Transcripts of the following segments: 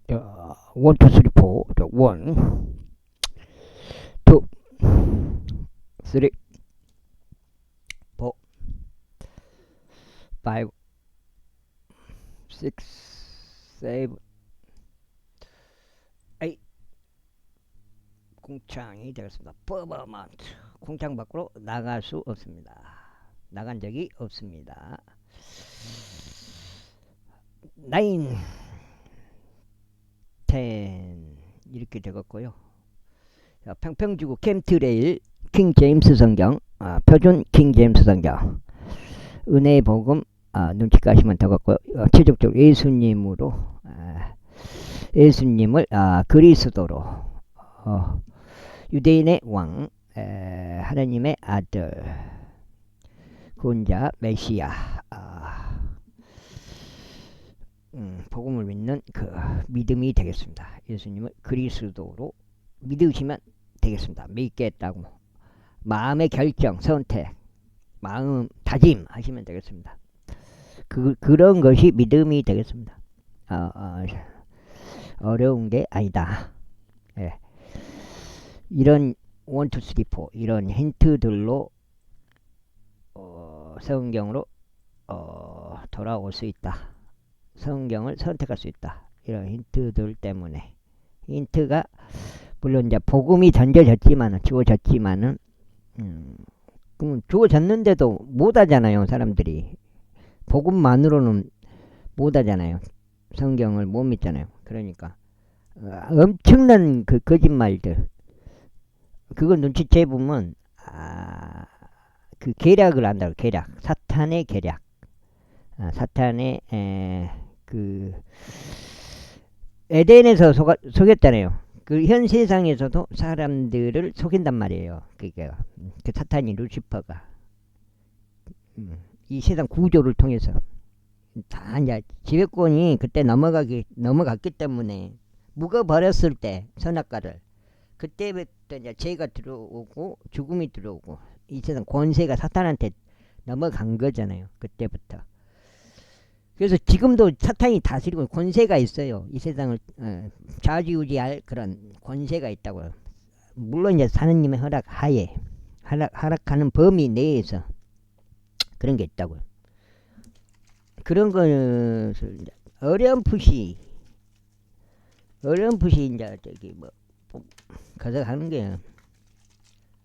1, 2, 3, 4. 1, 2, 3, 4, 5, 6, 7, 8. 공창이 되겠습니다. 퍼버먼트. 공창 밖으로 나갈 수 없습니다. 나간 적이 없습니다. 9, 10 이렇게 되겠고요. 평평지구 캠트레일 킹제임스 성경, 표준 킹제임스 성경, 은혜의 복음, 눈치 까시면 되겠고요. 최종적으로 예수님으로, 예수님을 그리스도로, 유대인의 왕, 하나님의 아들, 구원자 메시아, 복음을 믿는 그 믿음이 되겠습니다. 예수님을 그리스도로 믿으시면 되겠습니다. 믿겠다고 마음의 결정, 선택, 마음 다짐 하시면 되겠습니다. 그런 것이 믿음이 되겠습니다. 어려운 게 아니다. 예. 이런 1, 2, 3, 4 이런 힌트들로 성경으로 돌아올 수 있다. 성경을 선택할 수 있다. 이런 힌트들 때문에, 힌트가 물론 이제 복음이 주어졌지만은 그럼 주어졌는데도 못하잖아요. 사람들이 복음만으로는 못하잖아요. 성경을 못 믿잖아요. 그러니까 엄청난 그 거짓말들, 그걸 눈치채 보면 그 계략을 안다고. 계략, 사탄의 계략, 사탄의 그 에덴에서 속였잖아요. 그 현 세상에서도 사람들을 속인단 말이에요. 그러니까 그 사탄이, 루시퍼가 이 세상 구조를 통해서 다 이제 지배권이 그때 넘어갔기 때문에 묵어버렸을 때 선악과를, 그때부터 이제 죄가 들어오고 죽음이 들어오고 이 세상 권세가 사탄한테 넘어간 거잖아요. 그때부터. 그래서 지금도 사탄이 다스리고 권세가 있어요. 이 세상을 좌지우지할 그런 권세가 있다고요. 물론 이제 하느님의 허락하에, 허락하는 범위 내에서 그런 게 있다고요. 그런 것을 어렴풋이 이제 저기 뭐 가져가는 게,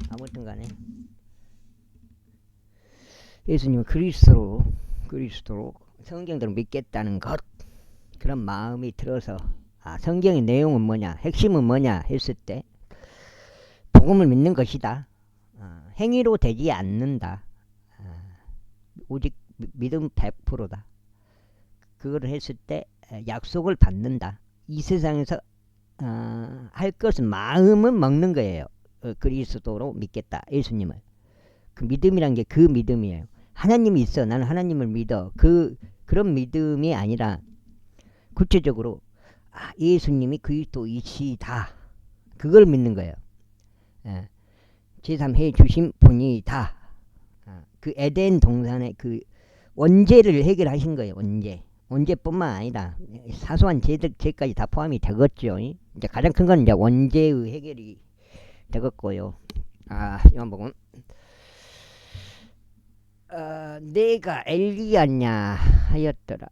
아무튼 간에 예수님은 그리스도로 성경대로 믿겠다는 것, 그런 마음이 들어서 성경의 내용은 뭐냐, 핵심은 뭐냐 했을 때 복음을 믿는 것이다. 행위로 되지 않는다. 오직 믿음 100%다. 그걸 했을 때 약속을 받는다. 이 세상에서 할 것은 마음은 먹는 거예요. 그리스도로 믿겠다. 예수님을. 그 믿음이란 게 그 믿음이에요. 하나님이 있어. 나는 하나님을 믿어. 그런 믿음이 아니라 구체적으로 예수님이 그리스도이시다. 그걸 믿는 거예요. 제3해 주신 분이다. 그 에덴 동산의 그 원죄를 해결하신 거예요. 원죄뿐만 아니라 사소한 죄까지 다 포함이 되겠죠. 이제 가장 큰 건 이제 원죄의 해결이 되겠고요. 요한복음, 내가 엘리야냐 하였더라.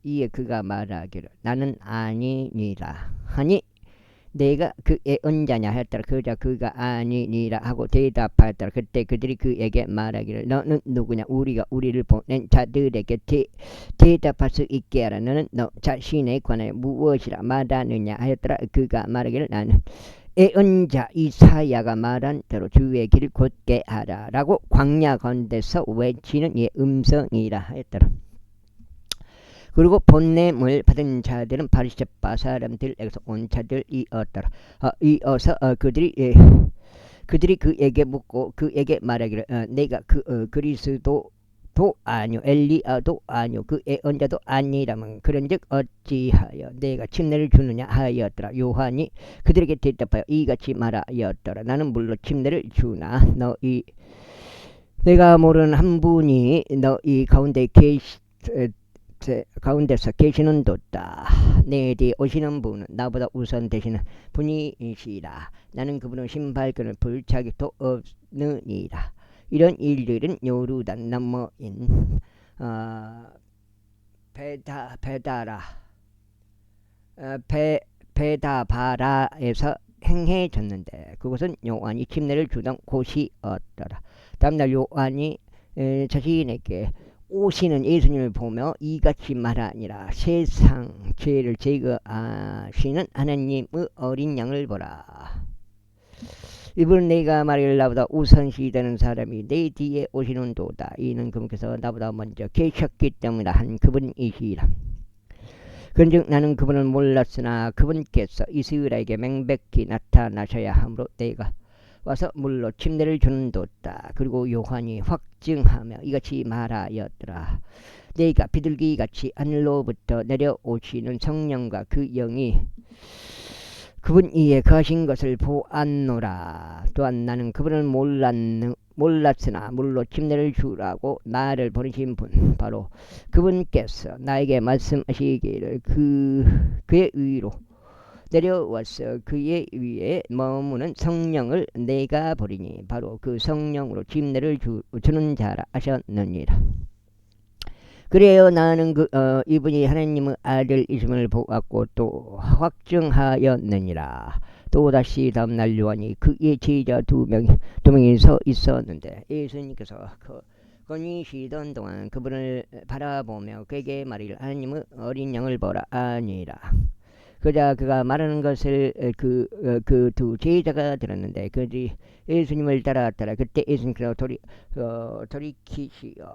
이에 그가 말하기를 나는 아니니라 하니, 내가 그의 언자냐 하였더라. 그가 아니니라 하고 대답하였더라. 그때 그들이 그에게 말하기를 너는 누구냐? 우리가 우리를 보낸 자들에게 대답할 수 있게 하라. 너는 너 자신에 관하여 무엇이라 말하느냐 하였더라. 그가 말하기를 나는 예언자 이사야가 말한 대로 주의 길 곧게 하라 라고 광야 가운데서 외치는 예 음성이라 하였더라. 그리고 본냄을 받은 자들은 바리새파 사람들에게서 온 자들이었더라. 이어서 그들이 그에게 묻고 그에게 말하기를 내가 그리스도도 아니요 엘리야도 아니요 그 예언자도 아니라면 그런즉 어찌하여 내가 침례를 주느냐 하였더라. 요한이 그들에게 대답하여 이같이 말하였더라. 나는 물론 침례를 주나 내가 모르는 한 분이 너희 가운데 가운데서 계시는 도다. 내 뒤에 오시는 분은 나보다 우선 되시는 분이시라. 나는 그분의 신발끈을 불차기 도 없느니라. 이런 일들은 요르단 너머인 베다바라에서 행해졌는데 그것은 요한이 침례를 주던 곳이었더라. 다음날 요한이 자신에게 오시는 예수님을 보며 이같이 말하니라. 세상 죄를 제거하시는 하나님의 어린 양을 보라. 이분은 내가 말하기를 나보다 우선시 되는 사람이 내 뒤에 오시는 도다. 이는 그분께서 나보다 먼저 계셨기 때문에 한 그분이시라. 그런즉 나는 그분을 몰랐으나 그분께서 이스라엘에게 명백히 나타나셔야 하므로 내가 와서 물로 침례를 주는 도다. 그리고 요한이 확증하며 이같이 말하였더라. 내가 비둘기같이 하늘로부터 내려오시는 성령과 그 영이 그분 위에 거하신 것을 보았노라. 또한 나는 그분을 몰랐으나 물로 침례를 주라고 나를 보내신 분 바로 그분께서 나에게 말씀하시기를 그의 위로 내려와서 그의 위에 머무는 성령을 내가 보리니 바로 그 성령으로 침례를 주는 자라 하셨느니라. 그래요 나는 이분이 하나님의 아들이심을 보았고 또 확증하였느니라. 또다시 다음날 요한이 그의 제자 두 명이 서 있었는데 예수님께서 거니시던 동안 그분을 바라보며 그에게 말하기를 하나님의 어린 양을 보라 아니라. 그자 그가 말하는 것을 그 두 제자가 들었는데 그들이 예수님을 따라갔더라. 그때 예수님께서 돌이키시어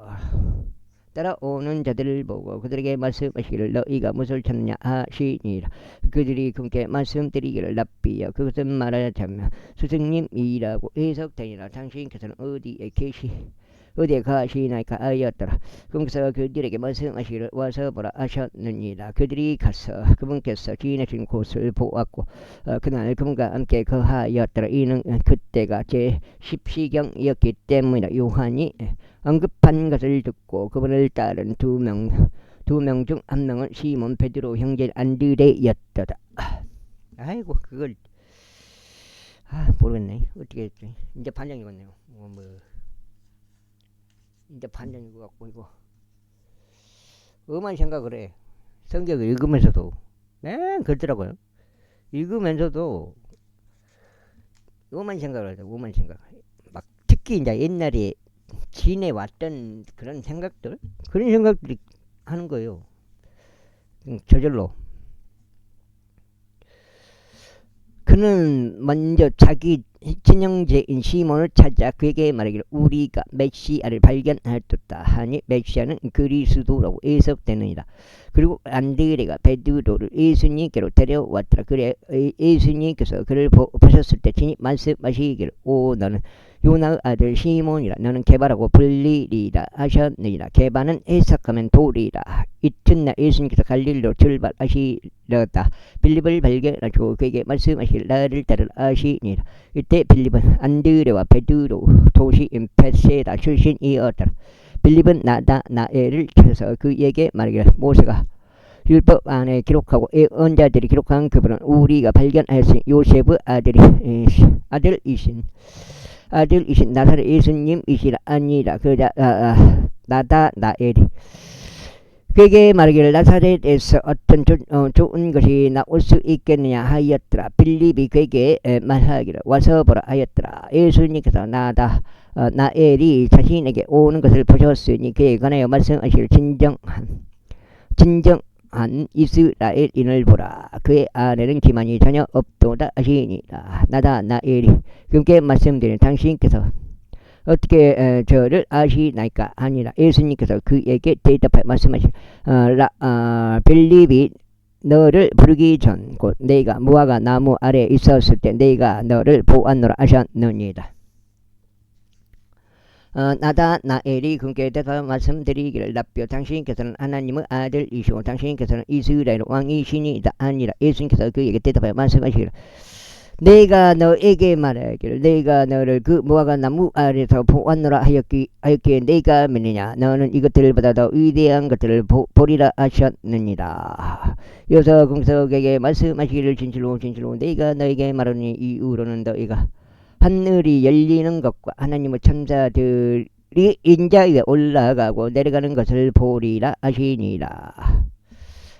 따라오는 자들을 보고 그들에게 말씀하시기를 너희가 무엇을 찾느냐 하시니라. 그들이 그분께 말씀드리기를 랍비여 그것은 말하자면 스승님이라고 해석되니라. 당신께서는 어디에 가시나이까 하였더라. 그분께서 그들에게 말씀하시기를 와서 보라 하셨느니라. 그들이 가서 그분께서 지내신 곳을 보았고 그날 그분과 함께 거하였더라. 이는 그때가 제10시경이었기 때문이라. 요한이 언급한 것을 듣고 그분을 따른 두 명 중 한 명은 시몬 베드로 형제 안드레였더라. 아이고 그걸 모르겠네. 어떻게 했지? 이제 반장이겠네요. 이제 반장인 것 같고 이거 엄한 생각을 해. 성경을 읽으면서도 그렇더라고요. 읽으면서도 엄한 생각을 하죠. 엄한 생각. 막 특히 이제 옛날에 지내왔던 그런 생각들이 하는 거예요. 저절로. 그는 먼저 자기 친형제인 시몬을 찾아 그에게 말하기를 우리가 메시아를 발견하였다 하니 메시아는 그리스도라고 해석되느니라. 그리고 안드레가 베드로를 예수님께로 데려왔더라. 그래 예수님께서 그를 보셨을 때 친히 말씀하시기를 오 너는 요나의 아들 시몬이라. 너는 게바라고 불리리라 하셨느니라. 게바는 해석하면 돌이라. 이튿날 예수님께서 갈릴리로 출발하시려다 빌립을 발견하시고 그에게 말씀하시기를 나를 따르라 하시니라. 이때 빌립은 안드레와 베드로 도시인 베세다 출신이었더라. 빌립은 나다나엘을 찾아서 그에게 말하기를 모세가 율법 안에 기록하고 예언자들이 기록한 그분은 우리가 발견하였으니 요셉의 아들이신 나사렛 예수님이시라 아니라. 그자 나다나엘이 그에게 말하기를 나사렛에서 어떤 좋은 것이 나올 수 있겠느냐 하였더라. 빌립이 그에게 말하기를 와서 보라 하였더라. 예수님께서 나엘이 자신에게 오는 것을 보셨으니 그에 관하여 말씀하시기를 진정한 이스라엘인을 보라. 그의 안에는 기만이 전혀 없도다 하시니라. 나다나엘이 그분께 말씀드리니 당신께서 어떻게 저를 아시나이까 아니라. 예수님께서 그에게 대답하여 말씀하시기를 빌립이 너를 부르기 전 곧 내가 무화과 나무 아래 있었을 때 내가 너를 보았노라 하셨느니라. 나다나엘이 그분께 대답하여 말씀드리기를 랍비여 당신께서는 하나님의 아들이시고 당신께서는 이스라엘 왕이시니이다 아니라. 예수님께서 그에게 대답하여 말씀하시기를 내가 너에게 말하기를 내가 너를 그 무화과 나무 아래서 보았노라 하였기에 내가 믿느냐. 너는 이것들보다 더 위대한 것들을 보리라 하셨느니라. 여서 공석에게 말씀하시기를 진실로 진실로 내가 너에게 말하니 이후로는 너희가 하늘이 열리는 것과 하나님의 천사들이 인자 위에 올라가고 내려가는 것을 보리라 하시니라.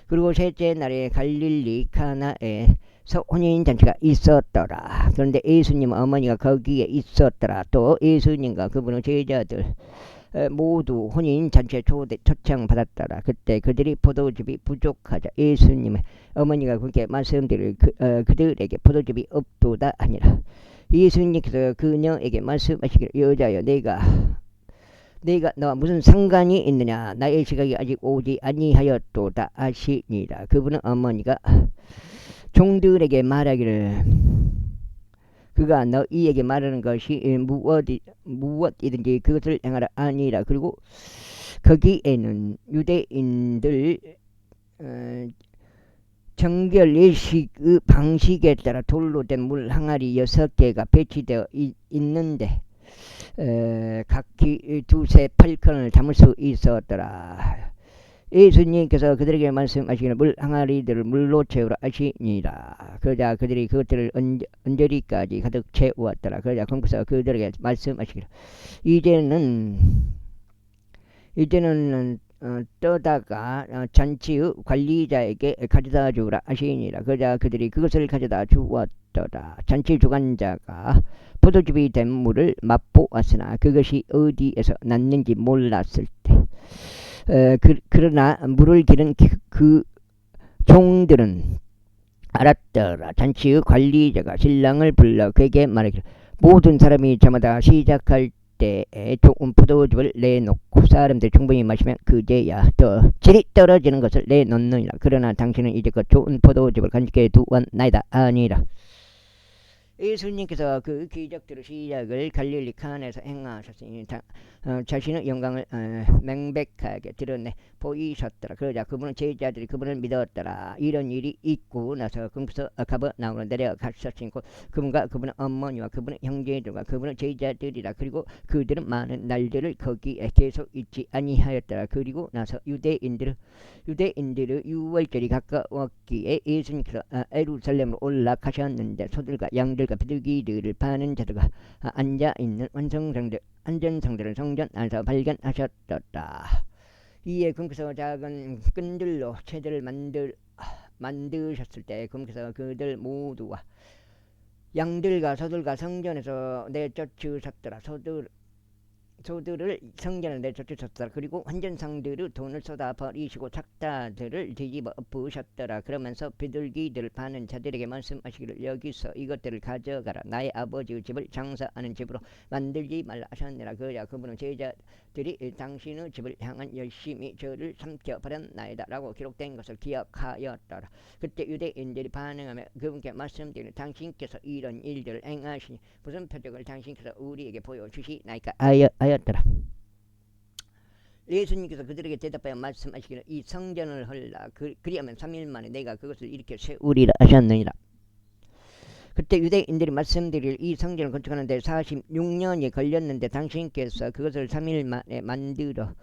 그리고 셋째 날에 갈릴리 카나에 혼인잔치가 있었더라. 그런데 예수님 어머니가 거기에 있었더라. 또 예수님과 그분의 제자들 모두 혼인잔치에 초청받았더라. 그때 그들이 포도즙이 부족하자 예수님의 어머니가 그렇게 말씀드릴 그들에게 포도즙이 없도다 하니라. 예수님께서 그녀에게 말씀하시기를 여자여 내가 너와 무슨 상관이 있느냐. 나의 시각이 아직 오지 아니하였도다 하시니라. 그분은 어머니가 종들에게 말하기를 그가 너희에게 말하는 것이 무엇이든지 그것을 행하라 아니라. 그리고 거기에는 유대인들 정결 예식 방식에 따라 돌로 된 물 항아리 6개가 배치되어 있는데 각기 2-8큰을 담을 수 있었더라. 예수님께서 그들에게 말씀하시기를 물 항아리들을 물로 채우라 하시니라. 그러자 그들이 그것들을 언저리까지 가득 채우었더라. 그러자 거기서 그들에게 말씀하시기를 이제는 떠다가 잔치의 관리자에게 가져다 주라 하시니라. 그러자 그들이 그것을 가져다 주었더라. 잔치 주관자가 포도즙이 된 물을 맛보았으나 그것이 어디에서 났는지 몰랐을 때 그러나 물을 기른 그 종들은 알았더라. 잔치의 관리자가 신랑을 불러 그에게 말하기를 모든 사람이 저마다 시작할 때에 조금 포도즙을 내놓고 사람들이 충분히 마시면 그제야 더 질이 떨어지는 것을 내놓느니라. 그러나 당신은 이제껏 좋은 포도즙을 간직해 두었나이다 아니라. 예수님께서 그 기적들의 시작을 갈릴리 칸에서 행하셨으니 자신의 영광을 명백하게 드러내 보이셨더라. 그러자 그분은 제자들이 그분을 믿었더라. 이런 일이 있고 나서 그분께서 가버나움으로 내려가셨으니 그분과 그분의 어머니와 그분의 형제들과 그분의 제자들이라. 그리고 그들은 많은 날들을 거기에 계속 있지 아니하였더라. 그리고 나서 유대인들의 유월절이 가까웠기에 예수님께서 예루살렘으로 올라가셨는데 소들과 양들과 비둘기들을 파는 자들과 앉아있는 안전상들을 성전 안에서 발견하셨다. 이에 그분께서 작은 끈들로 채들을 만드셨을 때 그분께서 그들 모두와 양들과 소들과 성전에서 내쫓으셨더라. 소들을 성전에 내쫓으셨더라. 그리고 환전상들의 돈을 쏟아 버리시고 착다들을 뒤집어 엎으셨더라. 그러면서 비둘기들을 파는 자들에게 말씀하시기를 여기서 이것들을 가져가라. 나의 아버지의 집을 장사하는 집으로 만들지 말라 하셨느니라. 그러자 그분은 제자들이 당신의 집을 향한 열심히 저를 삼켜버렸나이다 라고 기록된 것을 기억하였더라. 그때 유대인들이 반응하며 그분께 말씀드리니 당신께서 이런 일들을 행하시니 무슨 표적을 당신께서 우리에게 보여주시나이까 하였더라. 예수님께서 그들에게 대답하여 말씀하시기를 이 성전을 헐라 그리하면 3일 만에 내가 그것을 일으켜 세우리라 하셨느니라. 그때 유대인들이 말씀드릴 이 성전을 건축하는데 46년이 걸렸는데 당신께서 그것을 3일 만에 만들어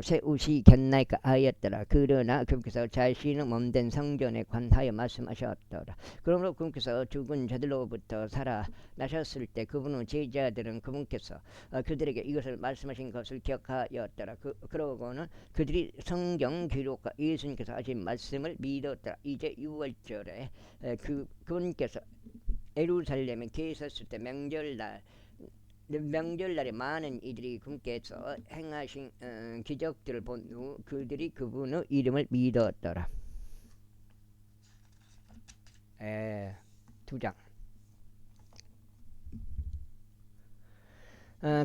세우시겠나이까 하였더라. 그러나 그분께서 자신의 몸된 성전에 관하여 말씀하셨더라. 그러므로 그분께서 죽은 자들로부터 살아나셨을 때 그분의 제자들은 그분께서 그들에게 이것을 말씀하신 것을 기억하였더라. 그러고는 그들이 성경 기록과 예수님께서 하신 말씀을 믿었더라. 이제 6월절에 그분께서 예루살렘에 계셨을 때 명절날에 많은 이들이 그분께서 행하신 기적들을 본 후 그들이 그분의 이름을 믿었더라. 2장.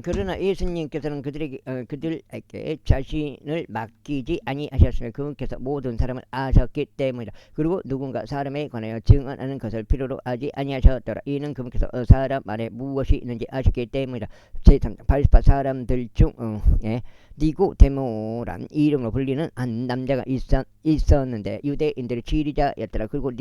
그러나 예수님께서는 그들에게 자신을 맡기지 아니하셨으며 그분께서 모든 사람을 아셨기 때문이다. 그리고 누군가 사람에 관하여 증언하는 것을 필요로 하지 아니하셨더라. 이는 그분께서 사람 안에 무엇이 있는지 아셨기 때문이다. 제3장 80파 사람들 중 니고데모란 이름으로 불리는 한 남자가 있었는데 유대인들의 지리자였더라. 그리고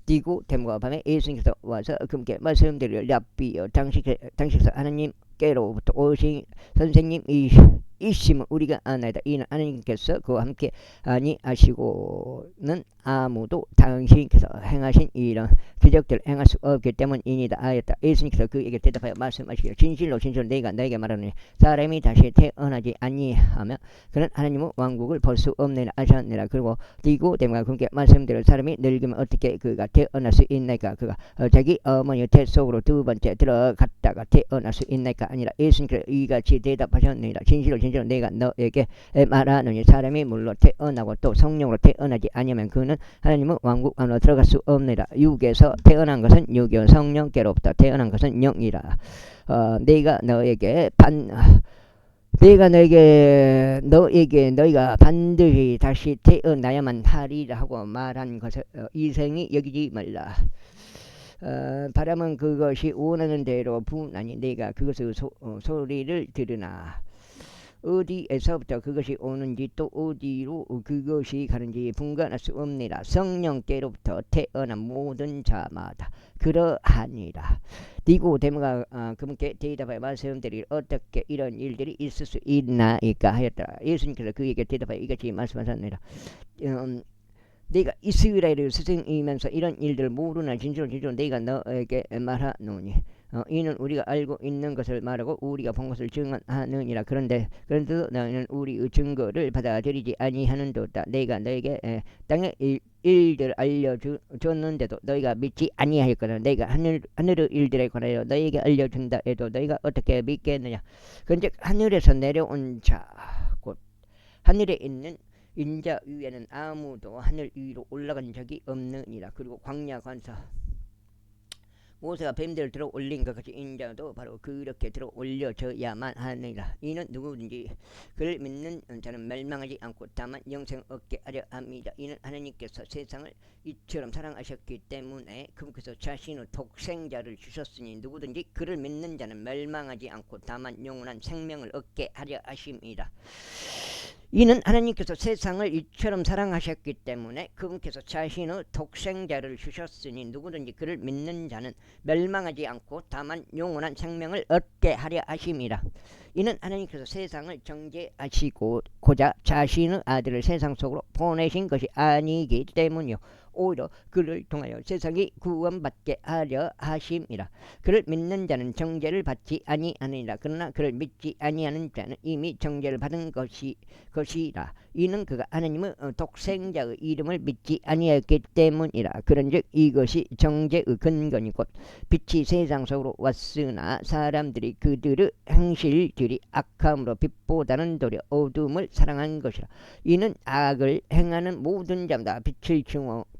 니고데모가 밤에 예수님께서 와서 그분께 말씀드리려 랍비여 당시에서 하나님께로부터 오신 선생님이심을 우리가 아나이다. 이는 하나님께서 그와 함께 아니하시고는 아무도 당신께서 행하신 이런 기적들을 행할 수 없기 때문이니다 하였다. 예수님께서 그에게 대답하여 말씀하시기를 진실로 내가 너에게 말하노니 사람이 다시 태어나지 아니하면 그는 하나님의 왕국을 볼 수 없느니라 하셨느니라. 그리고 니고데모가 그분께 말씀드릴 사람이 늙으면 어떻게 그가 태어날 수 있나이까? 그가 자기 어머니의 태 속으로 두 번째 들어갔다가 태어날 수 있나이까? 아니라 예수님께서 이같이 대답하셨느니라. 진실로 내가 너에게 말하노니 사람이 물로 태어나고 또 성령으로 태어나지 아니하면 그는 하나님의 왕국 안으로 들어갈 수 없느니라. 육에서 태어난 것은 육이요 성령께로부터 태어난 것은 영이라. 내가 너에게 너희가 반드시 다시 태어나야만 하리라 하고 말한 것을 이생이 여기지 말라. 바람은 그것이 원하는 대로 부나니 내가 그것의 소리를 들으나 어디에서부터 그것이 오는지 또 어디로 그것이 가는지 분간할 수 없느니라. 성령께로부터 태어난 모든 자마다 그러하니라. 니고데모가 그분께 대답하여 말씀드리기를 어떻게 이런 일들이 있을 수 있나이까 하였더라. 예수님께서 그에게 대답하여 이같이 말씀하셨느니라. 내가 이스라엘의 스승이면서 이런 일들을 모르나 진실로 내가 너에게 말하노니 이는 우리가 알고 있는 것을 말하고 우리가 본 것을 증언하느니라. 그런데도 너희는 우리의 증거를 받아들이지 아니하는도다. 내가 너에게 땅의 일들을 알려줬는데도 너희가 믿지 아니하였거든. 내가 하늘의 일들에 관하여 너희에게 알려준다 해도 너희가 어떻게 믿겠느냐. 그런즉 하늘에서 내려온 자 곧 하늘에 있는 인자 위에는 아무도 하늘 위로 올라간 적이 없느니라. 그리고 광야 관사 모세가 뱀들을 들어 올린 것 같이 인자도 바로 그렇게 들어 올려져야만 하느니라. 이는 누구든지 그를 믿는 자는 멸망하지 않고 다만 영생을 얻게 하려 합니다. 이는 하나님께서 세상을 이처럼 사랑하셨기 때문에 그분께서 자신의 독생자를 주셨으니 누구든지 그를 믿는 자는 멸망하지 않고 다만 영원한 생명을 얻게 하려 하십니다. 이는 하나님께서 세상을 이처럼 사랑하셨기 때문에 그분께서 자신의 독생자를 주셨으니 누구든지 그를 믿는 자는 멸망하지 않고 다만 영원한 생명을 얻게 하려 하심이라. 이는 하나님께서 세상을 정죄하시고자 자신의 아들을 세상 속으로 보내신 것이 아니기 때문이요 오히려 그를 통하여 세상이 구원받게 하려 하심이라. 그를 믿는 자는 정죄를 받지 아니하느니라. 그러나 그를 믿지 아니하는 자는 이미 정죄를 받은 것이라. 이는 그가 하나님의 독생자의 이름을 믿지 아니하였기 때문이라. 그런즉 이것이 정죄의 근거니 곧 빛이 세상 속으로 왔으나 사람들이 그들의 행실들이 악함으로 빛보다는 도리어 어둠을 사랑한 것이라. 이는 악을 행하는 모든 자마다 빛을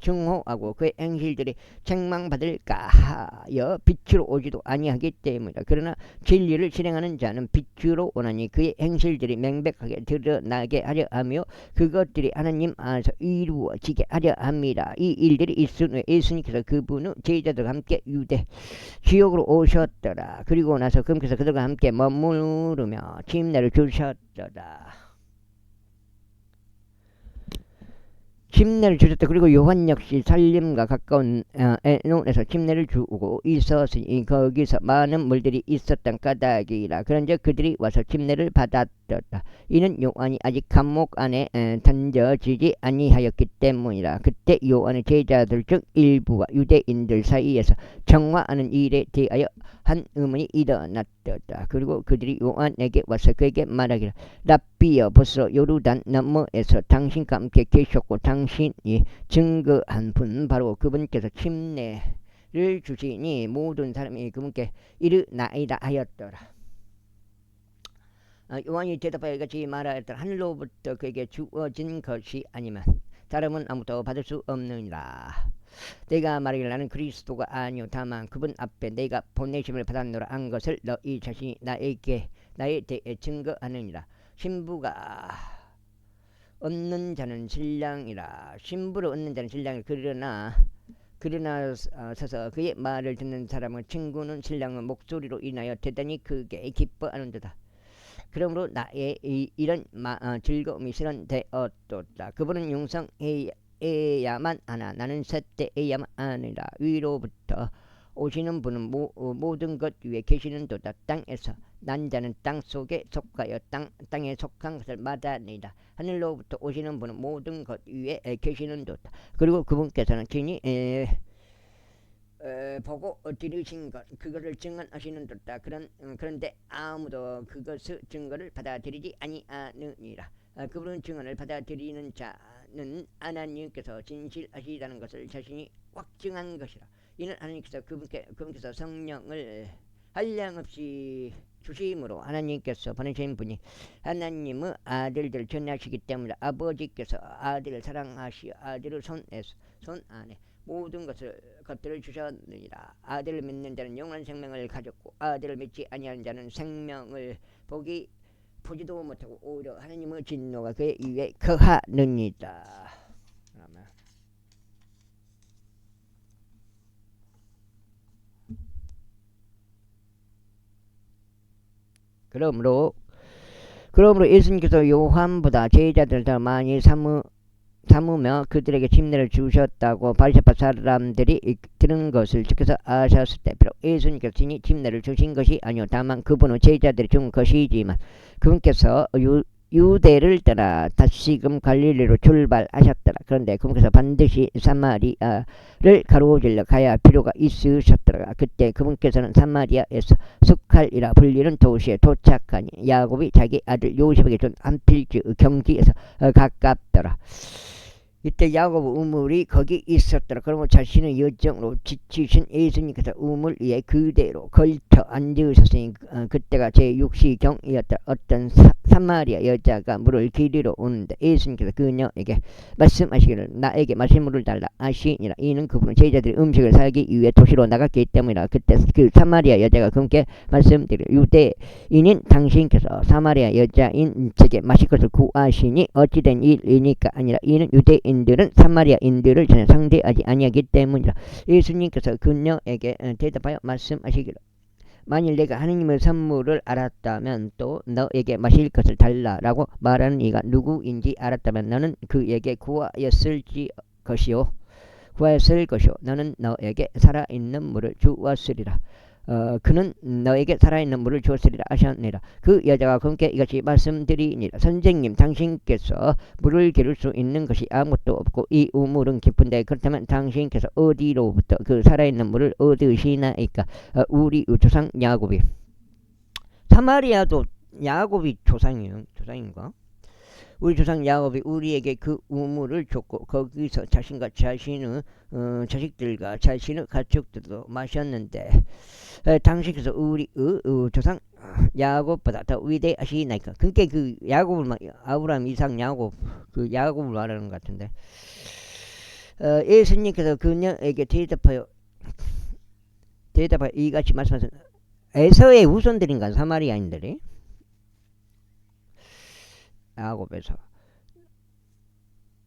증오하고 그의 행실들이 책망받을까 하여 빛으로 오지도 아니하기 때문이다. 그러나 진리를 실행하는 자는 빛으로 오나니 그의 행실들이 명백하게 드러나게 하려 하며 그것들이 하나님 안에서 이루어지게 하려 합니다. 이 일들이 있은 후에 예수님께서 그분의 제자들과 함께 유대 지역으로 오셨더라. 그리고 나서 그분께서 그들과 함께 머무르며 침례를 주셨더라. 침례를 주셨다. 그리고 요한 역시 살림과 가까운 에논에서 침례를 주고 있었으니 거기서 많은 물들이 있었던 까닭이라. 그런즉 그들이 와서 침례를 받았다. 이는 요한이 아직 감옥 안에 던져지지 아니하였기 때문이라. 그때 요한의 제자들 중 일부와 유대인들 사이에서 정화하는 일에 대하여 한 의문이 일어났다. 그리고 그들이 요한에게 와서 그에게 말하기를 랍비여 벌써 요르단 너머에서 당신과 함께 계셨고 당신이 증거한 분 바로 그분께서 침례를 주시니 모든 사람이 그분께 일어나이다 하였더라. 요한이 대답하여 같이 말하였더라. 하늘로부터 그에게 주어진 것이 아니면 다름은 아무도 받을 수 없느니라. 내가 말하기를 나는 그리스도가 아니요 다만 그분 앞에 내가 보내심을 받았노라 한 것을 너희 자신이 나에 대해 증거하느니라. 신부가 얻는 자는 신랑이라. 신부를 얻는 자는 신랑이라. 그러나 서서 그의 말을 듣는 사람은 친구는 신랑의 목소리로 인하여 대단히 크게 기뻐하는도다. 그러므로 나의 이런 즐거움이 실현되었도다. 그분은 융성해야만 하나 나는 쇠퇴해야만 하니라. 위로부터 오시는 분은 모든 것 위에 계시는도다. 땅에서 난 자는 땅 속에 속하여 땅에 속한 것을 마다니다. 하늘로부터 오시는 분은 모든 것 위에 계시는도다. 그리고 그분께서는 친히 보고 들으신 것 그것을 증언하시는도다. 그런데 아무도 그것의 증거를 받아들이지 아니하느니라. 그분은 증언을 받아들이는 자는 하나님께서 진실하시다는 것을 자신이 확증한 것이라. 이는 하나님께서 그분께서 성령을 한량없이 주심으로 하나님께서 보내신 분이 하나님의 아들들을 전하시기 때문에 아버지께서 아들을 사랑하시어 아들의 손 안에 모든 것들을 주셨느니라. 아들을 믿는 자는 영원한 생명을 가졌고 아들을 믿지 아니하는 자는 생명을 보지도 못하고 오히려 하나님의 진노가 그의 위에 거하느니라. 아멘. 그러므로 예수님께서 요한보다 제자들을 더 많이 삼으며 그들에게 침례를 주셨다고 바리새파 사람들이 들은 것을 주께서 아셨을 때 비록 예수님께서 친히 침례를 주신 것이 아니요 다만 그분의 제자들이 준 것이지만 그분께서 유대를 떠나 다시금 갈릴리로 출발하셨더라. 그런데 그분께서 반드시 사마리아를 가로질러 가야 할 필요가 있으셨더라. 그때 그분께서는 사마리아에서 스칼이라 불리는 도시에 도착하니 야곱이 자기 아들 요셉에게 준 안필주 경지에서 가깝더라. 이때 야곱 우물이 거기 있었더라. 그러면 자신의 여정으로 지치신 예수님께서 우물 위에 그대로 걸쳐 앉으셨으니 그때가 제6시경이었다. 어떤 사마리아 여자가 물을 기르러 오는데 예수님께서 그녀에게 말씀하시기를 나에게 마실 물을 달라 하시니라. 이는 그분은 제자들이 음식을 사기 위해 도시로 나갔기 때문이라. 그때 그 사마리아 여자가 그분께 말씀드리려 유대인인 당신께서 사마리아 여자인 제게 마실 것을 구하시니 어찌된 일이니까 아니라 이는 유대인들은 사마리아인들을 전혀 상대하지 아니하기 때문이라. 예수님께서 그녀에게 대답하여 말씀하시기를 만일 내가 하느님의 선물을 알았다면 또 너에게 마실 것을 달라라고 말하는 이가 누구인지 알았다면 너는 그에게 구하였을 것이요 너는 너에게 살아있는 물을 주었으리라. 그는 너에게 살아있는 물을 주었으리라 하셨느니라. 그 여자가 그분께 이같이 말씀드리니라. 선생님 당신께서 물을 기를 수 있는 것이 아무것도 없고 이 우물은 깊은데 그렇다면 당신께서 어디로부터 그 살아있는 물을 얻으시나이까. 우리 조상 야곱이 사마리아도 야곱이 조상인가? 우리 조상 야곱이 우리에게 그 우물을 줬고 거기서 자신과 자신의 자식들과 자신의 가축들도 마셨는데 당신께서 우리의 조상 야곱보다 더 위대하시나이까. 그러니까 그 야곱을 아브라함 이삭 야곱 그 야곱을 말하는 것 같은데 예수님께서 그녀에게 대답하여 이같이 말씀하셨 에서의 후손들인가 사마리아인들이 야곱에서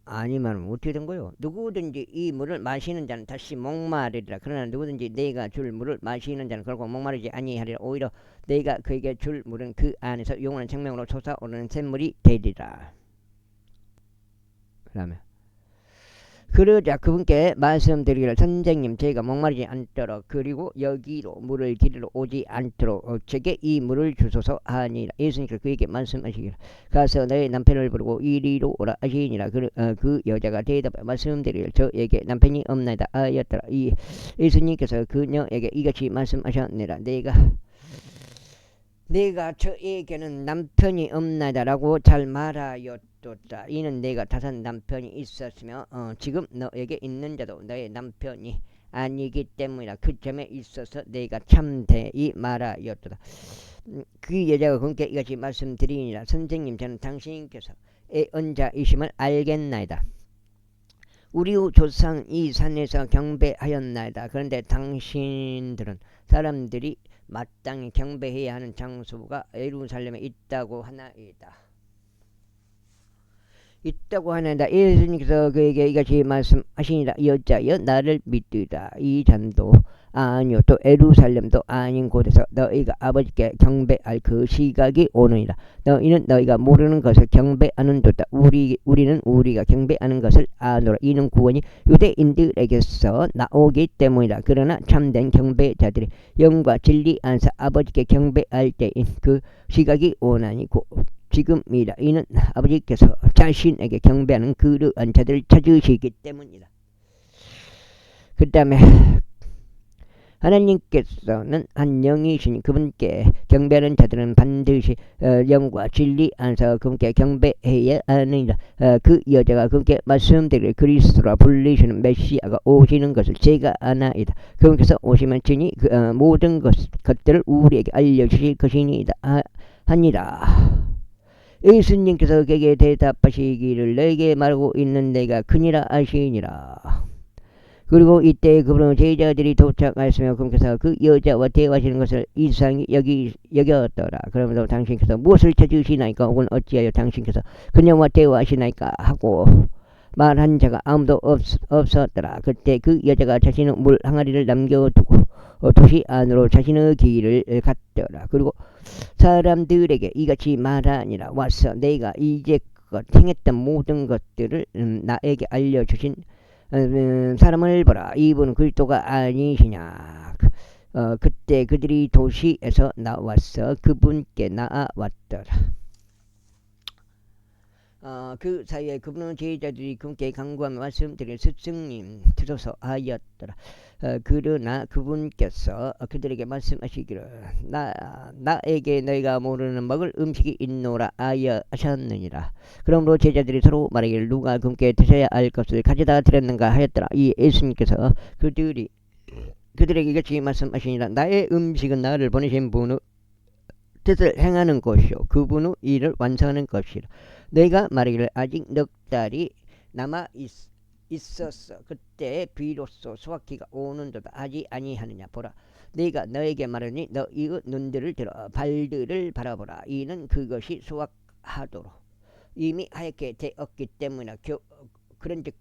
아니면 어떻게 된 거요? 누구든지 이 물을 마시는 자는 다시 목마르리라. 그러나 누구든지 내가 줄 물을 마시는 자는 결국 목마르지 아니하리라. 오히려 내가 그에게 줄 물은 그 안에서 영원한 생명으로 솟아오르는 샘물이 되리라. 그러면 그러자 그분께 말씀드리기를 선생님 제가 목마르지 않도록 그리고 여기로 물을 기르러 오지 않도록 제게 이 물을 주소서 하니라. 예수님께서 그에게 말씀하시기를 가서 너의 남편을 부르고 이리로 오라 하시니라. 그 여자가 대답해 말씀드리기를 저에게 남편이 없나이다 하였더라. 예수님께서 그녀에게 이같이 말씀하셨느니라. 내가 저에게는 남편이 없나이다라고 잘 말하였도다. 이는 내가 5 남편이 있었으며 지금 너에게 있는 자도 너의 남편이 아니기 때문이라. 그 점에 있어서 내가 참되이 말하였도다. 그 여자가 그분께 이같이 말씀드리니라. 선생님 저는 당신께서 애언자이심을 알겠나이다. 우리 조상 이 산에서 경배하였나이다. 그런데 당신들은 사람들이 마땅히 경배해야 하는 장소가 예루살렘에 있다고 하나이다. 예수님께서 그에게 이같이 말씀하시니라. 여자여 나를 믿으라. 이 잔도 아니요 또 예루살렘도 아닌 곳에서 너희가 아버지께 경배할 그 시각이 오느니라. 너희는 너희가 모르는 것을 경배하는도다. 우리는 우리가 경배하는 것을 아노라. 이는 구원이 유대인들에게서 나오기 때문이라. 그러나 참된 경배자들이 영과 진리 안에서 아버지께 경배할 때인 그 시각이 오나니 지금이라. 이는 아버지께서 자신에게 경배하는 그러한 자들을 찾으시기 때문이다. 그 다음에 하나님께서는 한 영이시니 그분께 경배하는 자들은 반드시 영과 진리 안에서 그분께 경배해야 하느니라. 그 여자가 그분께 말씀드리기를 그리스도라 불리시는 메시아가 오시는 것을 제가 아나이다. 그분께서 오시면 친히 모든 것들을 우리에게 알려주실 것이니이다 하니라. 예수님께서 그에게 대답하시기를 내게 말하고 있는 내가 크니라 하시니라. 그리고 이때 그분은 제자들이 도착하였으며 그분께서 그 여자와 대화하시는 것을 이상히 여겼더라. 그러면서 당신께서 무엇을 찾으시나이까 혹은 어찌하여 당신께서 그녀와 대화하시나이까 하고 말한 자가 아무도 없었더라. 그때 그 여자가 자신의 물 항아리를 남겨두고 도시 안으로 자신의 길을 갔더라. 그리고 사람들에게 이같이 말하니라. 와서 내가 이제껏 행했던 모든 것들을 나에게 알려주신 사람을 보라. 이분은 그리스도가 아니시냐. 그때 그들이 도시에서 나와서 그분께 나아왔더라. 그 사이에 그분은 제자들이 그분께 간구하며 말씀드린 스승님 들어서 하였더라. 그러나 그분께서 그들에게 말씀하시기를 나에게 너희가 모르는 먹을 음식이 있노라 하셨느니라. 그러므로 제자들이 서로 말하기를 누가 그분께 드셔야 할 것을 가져다 드렸는가 하였더라. 이 예수님께서 그들에게 이같이 말씀하시니라. 나의 음식은 나를 보내신 분의 뜻을 행하는 것이요 그분의 일을 완성하는 것이라. 내가 말하기를 아직 넉 달이 남아 있었어. 그때 비로소 수확기가 오는도다 하지 아니하느냐. 보라 내가 너에게 말하니 너희의 눈들을 들어 발들을 바라보라. 이는 그것이 수확하도록 이미 하얗게 되었기 때문이라. 그런즉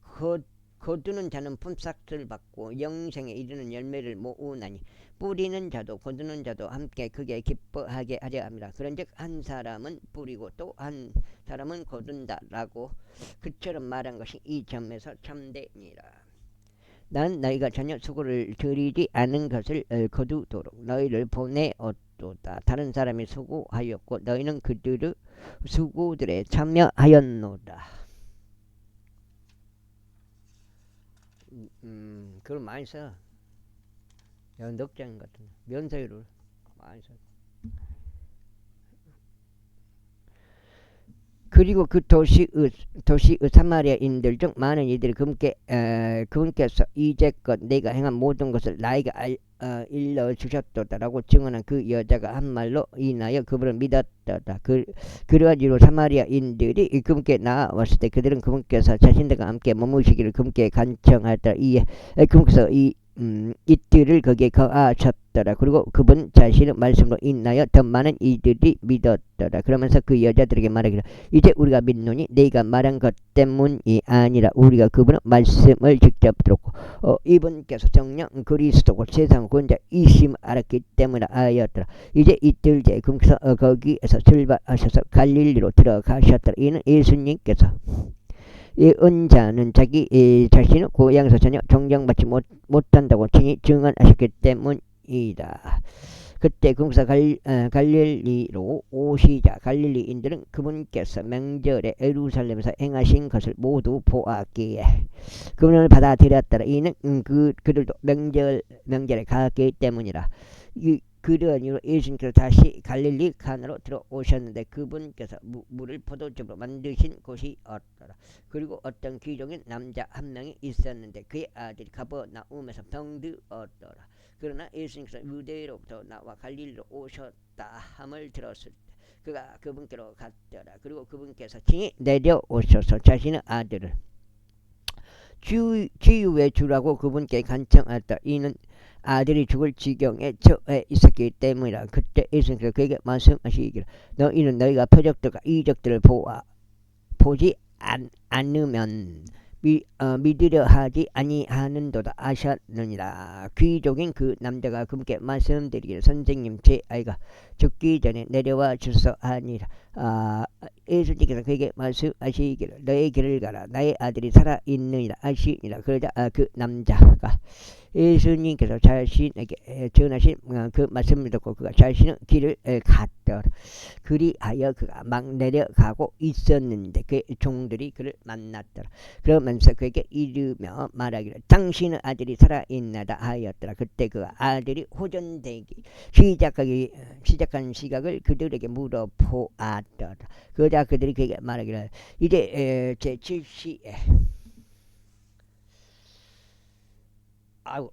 거두는 자는 품삯을 받고 영생에 이르는 열매를 모으나니 뿌리는 자도 거두는 자도 함께 그게 기뻐하게 하려 합니다. 그런즉 한 사람은 뿌리고 또 한 사람은 거둔다라고 그처럼 말한 것이 이 점에서 참되니라. 난 너희가 전혀 수고를 들이지 않은 것을 거두도록 너희를 보내었도다. 다른 사람이 수고하였고 너희는 그들의 수고들에 참여하였노라. 그걸 많이 써. 넉장 같은 면서유를 많이 써. 그리고 그 도시의 사마리아인들 중 많은 이들이 그분께서 이제껏 내가 행한 모든 것을 나에게 일러주셨도다라고 증언한 그 여자가 한 말로 인하여 그분을 믿었도다. 그러한 이유로 사마리아인들이 그분께 나왔을 때 그들은 그분께서 자신들과 함께 머무시기를 그분께 간청하였더라. 이에 그분께서 이들을 거기에 거하셨더라. 그리고 그분 자신의 말씀으로 인하여 더 많은 이들이 믿었더라. 그러면서 그 여자들에게 말하기를 이제 우리가 믿노니 네가 말한 것 때문이 아니라 우리가 그분의 말씀을 직접 들었고 이분께서 정녕 그리스도고 세상 구원자이심을 알았기 때문에 하였더라. 이제 이틀 뒤에 그분께서 거기에서 출발하셔서 갈릴리로 들어가셨더라. 이는 예수님께서 예언자는 자기 자신의 고향에서 전혀 존경받지 못한다고 친히 증언하셨기 때문이다. 그때 그분께서 갈릴리로 오시자 갈릴리인들은 그분께서 명절에 예루살렘에서 행하신 것을 모두 보았기에 그분을 받아들였더라. 이는 그들도 명절에 갔기 때문이라. 그러한 이유로 예수님께서 다시 갈릴리 칸으로 들어오셨는데 그분께서 물을 포도즙으로 만드신 곳이 없더라. 그리고 어떤 귀족인 남자 한 명이 있었는데 그의 아들이 가버나움에서 병들었더라. 그러나 예수님께서 유대로부터 나와 갈릴리로 오셨다 함을 들었을 때 그가 그분께로 갔더라. 그리고 그분께서 친히 내려오셔서 자신의 아들을 치유해 주라고 그분께 간청하였다. 이는 아들이 죽을 지경에 처해 있었기 때문이라. 그때 예수님께서 그에게 말씀하시기를 너희는 너희가 표적들과 이적들을 보지 않으면 믿으려 하지 아니하는도다 하셨느니라. 귀족인 그 남자가 그분께 말씀드리기를 선생님 제 아이가 죽기 전에 내려와 주소서 하니라. 예수님께서 그에게 말씀하시기를 너의 길을 가라 나의 아들이 살아있느니라 하시니라. 그러자 그 남자가 예수님께서 자신에게 전하신 그 말씀을 듣고 그가 자신의 길을 갔더라. 그리하여 그가 막 내려가고 있었는데 그의 종들이 그를 만났더라. 그러면서 그에게 이르며 말하기를 당신의 아들이 살아있나다 하였더라. 그때 그 아들이 호전되기 시작한 시각을 그들에게 물어보았더라. 그러자 그들이 그에게 말하기를 이제 제 7시에 아우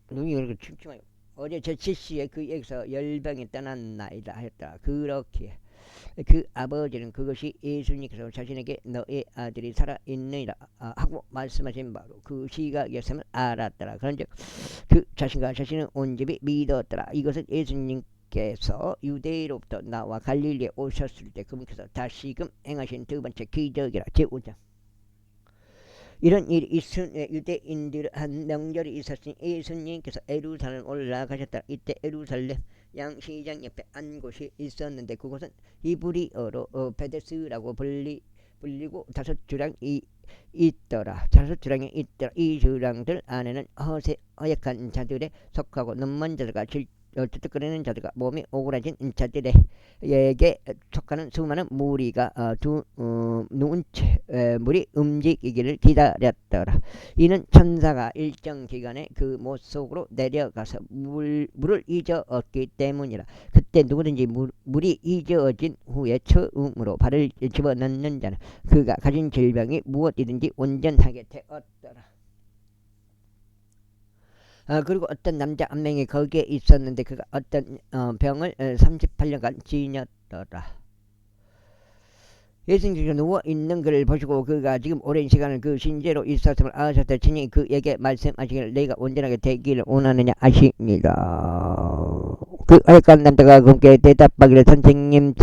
눈이 그렇게 춥지만 어제 제 7시에 그에게서 열병이 떠났나이다 하였더라. 그렇게 그 아버지는 그것이 예수님께서 자신에게 너의 아들이 살아있느니라 하고 말씀하신 바로 그 시각이었음을 알았더라. 그런즉 그 자신과 자신의 온 집이 믿었더라. 이것은 예수님께서 유대로부터 나와 갈릴리에 오셨을 때 그분께서 다시금 행하신 두 번째 기적이라. 제5장 이런 일이 있은 유대인들 한 명절이 있었으니 예수님께서 에루살렘 올라가셨다. 이때 에루살렘 양시장 옆에 한 곳이 있었는데 그곳은 히브리어로 베데스라고 불리고 다섯 주랑이 있더라. 이 주랑들 안에는 허약한 자들에 속하고 눈먼 자들과 질투거리는 자들과 몸이 오그라진 자들에게 속하는 수많은 무리가 누운 물이 움직이기를 기다렸더라. 이는 천사가 일정 기간에 그 못 속으로 내려가서 물을 잊어었기 때문이라. 그때 누구든지 물이 잊어진 후에 처음으로 발을 집어넣는 자는 그가 가진 질병이 무엇이든지 온전하게 되었더라. 그리고 어떤 남자 한 명이 거기에 있었는데 그가 어떤 병을 38년간 지녔더라. 예수님께서 누워있는 그를 보시고 그가 지금 오랜 시간을 그 신제로 있었음을 아셨다 치니 그에게 말씀하시기를 내가 온전하게 되기를 원하느냐 하십니다. 그 허약한 남자가 그분께 대답하기를 선생님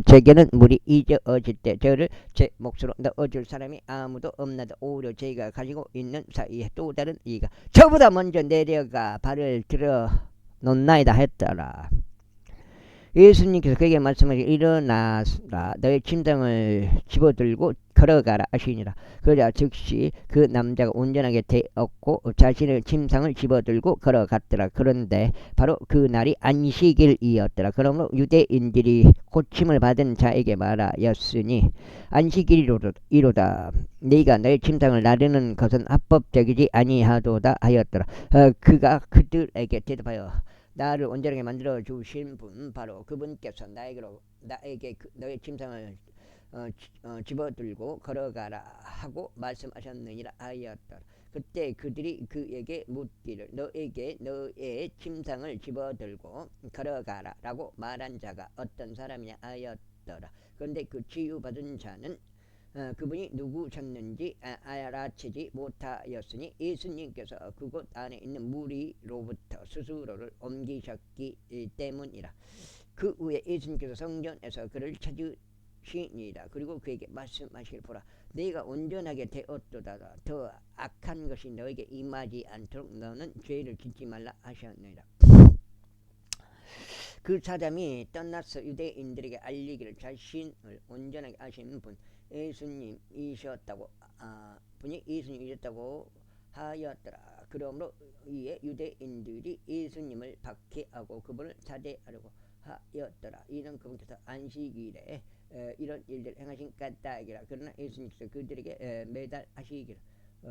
제게는 물이 잊어질 때 저를 제 몫으로 넣어줄 사람이 아무도 없나다. 오히려 제가 가지고 있는 사이에 또 다른 이가 저보다 먼저 내려가 발을 들어 놓나이다 했더라. 예수님께서 그에게 말씀하시기를 일어나라 너의 침상을 집어들고 걸어가라 하시니라. 그러자 즉시 그 남자가 온전하게 되었고 자신의 침상을 집어들고 걸어갔더라. 그런데 바로 그 날이 안식일이었더라. 그러므로 유대인들이 고침을 받은 자에게 말하였으니 안식일이로다 네가 너의 침상을 나르는 것은 합법적이지 아니하도다 하였더라. 그가 그들에게 대답하여 나를 온전하게 만들어 주신 분 바로 그분께서 나에게 너의 침상을 집어들고 걸어가라 하고 말씀하셨느니라 하였더라. 그때 그들이 그에게 묻기를 너에게 너의 침상을 집어들고 걸어가라 라고 말한 자가 어떤 사람이냐 하였더라. 그런데 그 치유받은 자는 그분이 누구셨는지 알아채지 못하였으니 예수님께서 그곳 안에 있는 무리로부터 스스로를 옮기셨기 때문이라. 그 후에 예수님께서 성전에서 그를 찾으시니라. 그리고 그에게 말씀하시길 보라 네가 온전하게 되었도다. 더 악한 것이 너에게 임하지 않도록 너는 죄를 짓지 말라 하셨느니라. 그 사람이 떠나서 유대인들에게 알리기를 자신을 온전하게 하신 분 예수님이셨다고 분이 예수님이셨다고 하였더라. 그러므로 이에 유대인들이 예수님을 박해하고 그분을 사대하려고 하였더라. 이는 그분께서 안식일에 이런 일들을 행하신 까닭이라. 그러나 예수님께서 그들에게 매달하시기를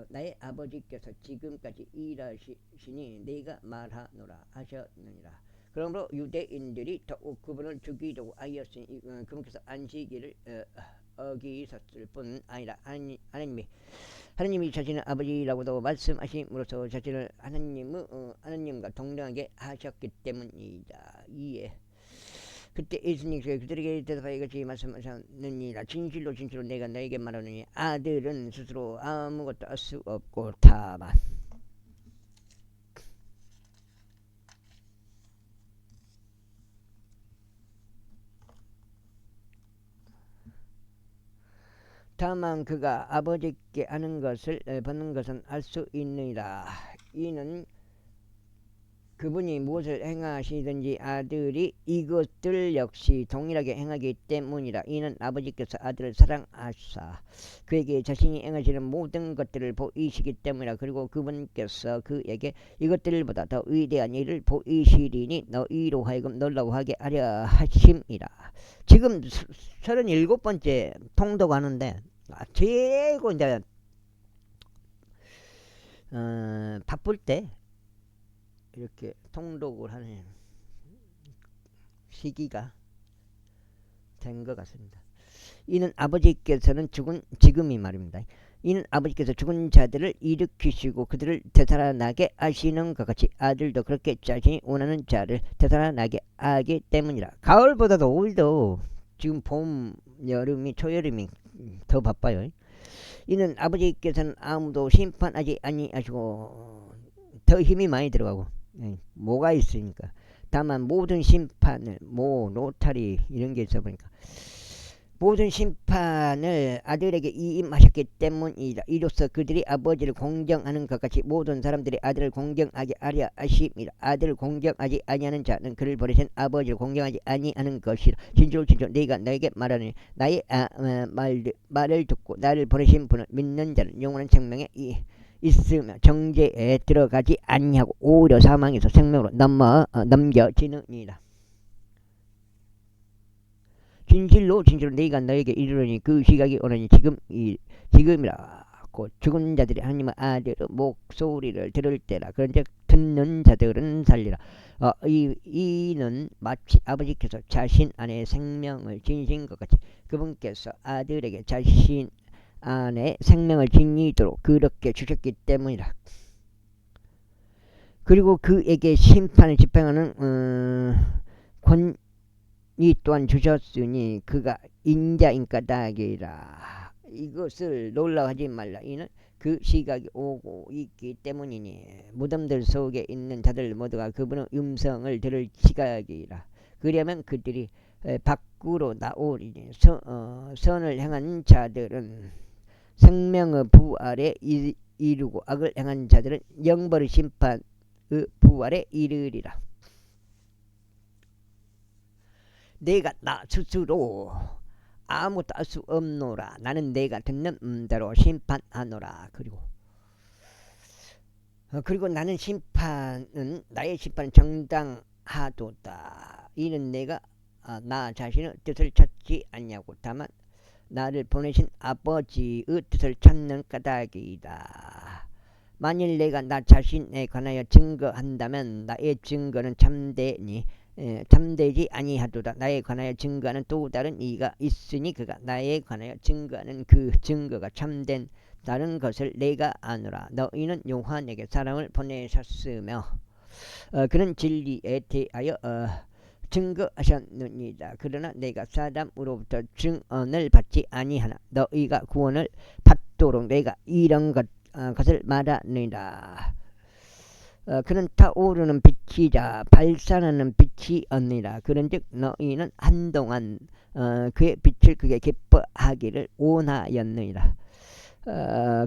나의 아버지께서 지금까지 일하시니 네가 말하노라 하셨느니라. 그러므로 유대인들이 더욱 그분을 죽이려고 하였으니 그분께서 안식일을 어기셨을 뿐 아니라 하나님이 자신의 아버지라고도 말씀하심으로써 자신을 하나님과 동등하게 하셨기 때문이다. 이에 그때 예수님께서 그들에게 대답하여 이같이 말씀하셨느니라. 진실로 내가 너에게 말하노니 아들은 스스로 아무것도 할 수 없고 다만 다만 그가 아버지께 아는 것을 보는 것은 알 수 있느니라. 이는 그분이 무엇을 행하시든지 아들이 이것들 역시 동일하게 행하기 때문이라. 이는 아버지께서 아들을 사랑하사 그에게 자신이 행하시는 모든 것들을 보이시기 때문이라. 그리고 그분께서 그에게 이것들보다 더 위대한 일을 보이시리니 너희로 하여금 놀라워하게 하려 하심이라. 지금 37번째 통독 하는데 최고 이제 바쁠 때 이렇게 통독을 하는 시기가 된 것 같습니다. 이는 아버지께서는 지금이 말입니다. 이는 아버지께서 죽은 자들을 일으키시고 그들을 되살아나게 하시는 것 같이 아들도 그렇게 자신이 원하는 자를 되살아나게 하기 때문이라. 가을보다도 오히려 지금 봄, 여름이 초여름이 더 바빠요. 이는 아버지께서는 아무도 심판하지 아니하시고 더 힘이 많이 들어가고 뭐가 있으니까. 다만 모든 심판을 노타리 이런 게 있어 보니까 모든 심판을 아들에게 이임하셨기 때문이라. 이로써 그들이 아버지를 공경하는 것 같이 모든 사람들이 아들을 공경하게 하려 하심이라. 아들을 공경하지 아니하는 자는 그를 보내신 아버지를 공경하지 아니하는 것이라. 진실로 네가 너에게 말하니 나의 말을 듣고 나를 보내신 분을 믿는 자는 영원한 생명에 있으며 정죄에 들어가지 아니하고 오히려 사망에서 생명으로 넘겨지느니라. 진실로 네가 너에게 이르노니 그 시각이 오나니 지금이라. 곧 죽은 자들이 하나님의 아들의 목소리를 들을 때라. 그런즉 듣는 자들은 살리라. 이는 마치 아버지께서 자신 안에 생명을 지니신 것 같이 그분께서 아들에게 자신 안에 생명을 지니도록 그렇게 주셨기 때문이라. 그리고 그에게 심판을 집행하는 이 또한 주셨으니 그가 인자인까닭이라. 이것을 놀라워하지 말라. 이는 그 시각이 오고 있기 때문이니 무덤들 속에 있는 자들 모두가 그분의 음성을 들을 시각이라. 그러면 그들이 밖으로 나오리니 선을 행한 자들은 생명의 부활에 이르고 악을 행한 자들은 영벌의 심판의 부활에 이르리라. 내가 나 스스로 아무것도 할 수 없노라. 나는 내가 듣는 대로 심판하노라. 그리고 나는 나의 심판은 정당하도다. 이는 내가 나 자신의 뜻을 찾지 않냐고 다만 나를 보내신 아버지의 뜻을 찾는 까닭이다. 만일 내가 나 자신에 관하여 증거한다면 나의 증거는 참되지 아니하도다. 나에 관하여 증거하는 또 다른 이가 있으니 그가 나에 관하여 증거하는 그 증거가 참된다는 것을 내가 아노라. 너희는 요한에게 사람을 보내셨으며 그는 진리에 대하여 증거하셨느니라. 그러나 내가 사람으로부터 증언을 받지 아니하나 너희가 구원을 받도록 내가 이런 것을 말하느니라. 그는 타오르는 빛이자 발산하는 빛이 언니라. 그런즉 너희는 한동안 그의 빛을 그게 기뻐하기를 원하였느니라.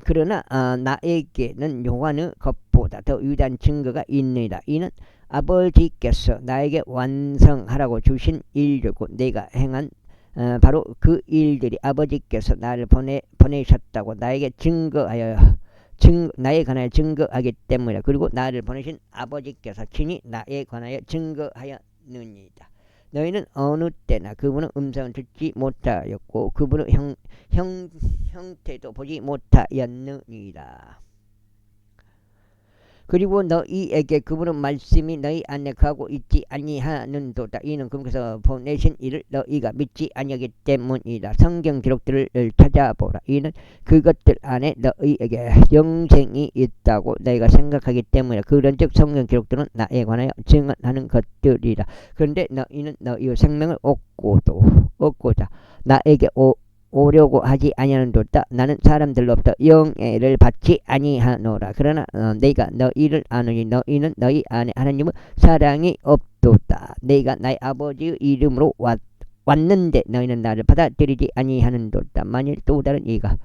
그러나 나에게는 요한의 것보다 더 위대한 증거가 있느니라. 이는 아버지께서 나에게 완성하라고 주신 일이고 내가 행한 바로 그 일들이 아버지께서 나를 보내셨다고 나에게 나에 관하여 증거하기 때문이라. 그리고 나를 보내신 아버지께서 친히 나에 관하여 증거하였느니라. 너희는 어느 때나 그분의 음성을 듣지 못하였고 그분의 형태도 보지 못하였느니라. 그리고 너희에게 그분의 말씀이 너희 안에 거하고 있지 아니하는도다. 이는 그분께서 보내신 이를 너희가 믿지 아니하기 때문이다. 성경 기록들을 찾아보라. 이는 그것들 안에 너희에게 영생이 있다고 너희가 생각하기 때문이다. 그런즉 성경 기록들은 나에 관하여 증언하는 것들이라. 그런데 너희는 너희의 생명을 얻고자 나에게 오려고 하지 아니하는도다. 나는 사람들로부터 영예를 받지 아니하노라. 그러나 내가 너희를 아노니 너희는 너희 안에 하나님의 사랑이 없도다. 내가 나의 아버지의 이름으로 왔는데 너희는 나를 받아들이지 아니하는도다. 만일 또 다른 이가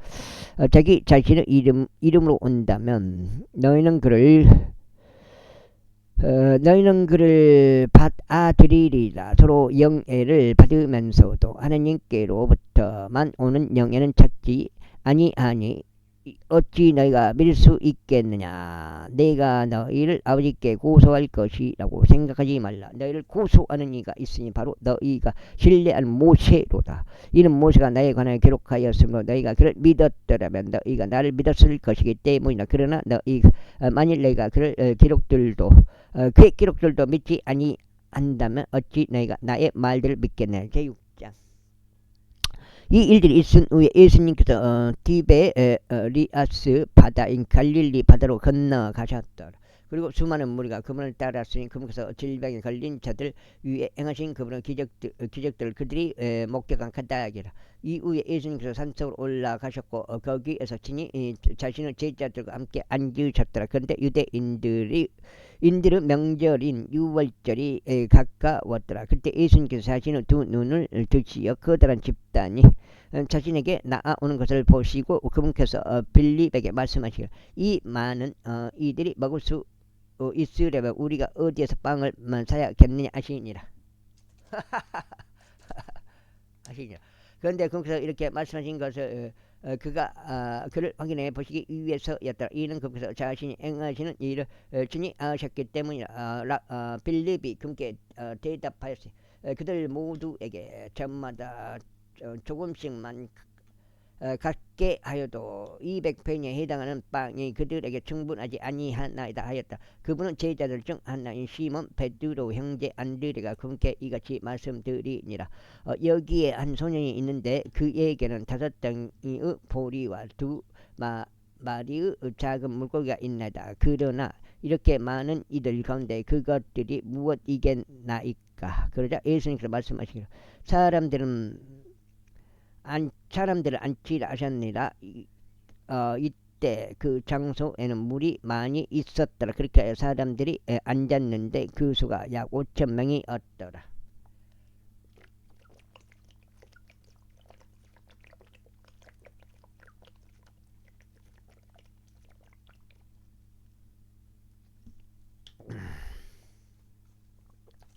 자기 자신의 이름으로 온다면 너희는 그를 받아들이리라. 서로 영예를 받으면서도 하나님께로부터만 오는 영예는 찾지 아니하니 어찌 너희가 믿을 수 있겠느냐. 내가 너희를 아버지께 고소할 것이라고 생각하지 말라. 너희를 고소하는 이가 있으니 바로 너희가 신뢰하는 모세로다. 이는 모세가 나에 관하여 기록하였으므로 너희가 그를 믿었더라면 너희가 나를 믿었을 것이기 때문이다. 그러나 너희가 만일 너희가 그를 그의 기록들도 믿지 아니한다면 어찌 너희가 나의 말들을 믿겠느냐. 제6장. 이 일들이 있은 후에 예수님께서 디베리아스 바다인 갈릴리 바다로 건너가셨더라. 그리고 수많은 무리가 그분을 따랐으니 그분께서 질병에 걸린 자들 위에 행하신 그분의 기적들을 그들이 목격한 카다기라. 이후에 예수님께서 산속으로 올라가셨고 거기에서 친히 자신의 제자들과 함께 앉으셨더라. 그런데 유대인들의 명절인 유월절이 가까웠더라. 그때 예수님께서 자신의 두 눈을 드시어 커다란 집단이 자신에게 나아오는 것을 보시고 그분께서 빌립에게 말씀하시기를 이 많은 이들이 먹을 수 있으려면 우리가 어디에서 빵을 사야겠느냐 하시니라. 하시니라. 그런데 그분께서 이렇게 말씀하신 것을 그가 그를 확인해 보시기 위해서였더라. 이는 그분께서 자신이 행하시는 일을 친히 아셨기 때문이라. 빌립이 그분께 대답하였으니 그들 모두에게 저마다 조금씩만 갖게 하여도 200페니에 해당하는 빵이 그들에게 충분하지 아니하나이다 하였다. 그분은 제자들 중 하나인 시몬 베드로 형제 안드레가 그분께 이같이 말씀드리니라. 여기에 한 소년이 있는데 그에게는 5덩이의 보리와 2마리의 작은 물고기가 있나이다. 그러나 이렇게 많은 이들 가운데 그것들이 무엇이겠나이까. 그러자 예수님께서 말씀하시기를 사람들을 앉히라 하셨느니라. 이때 그 장소에는 물이 많이 있었더라. 그렇게 사람들이 앉았는데 그 수가 약 5,000명이었더라.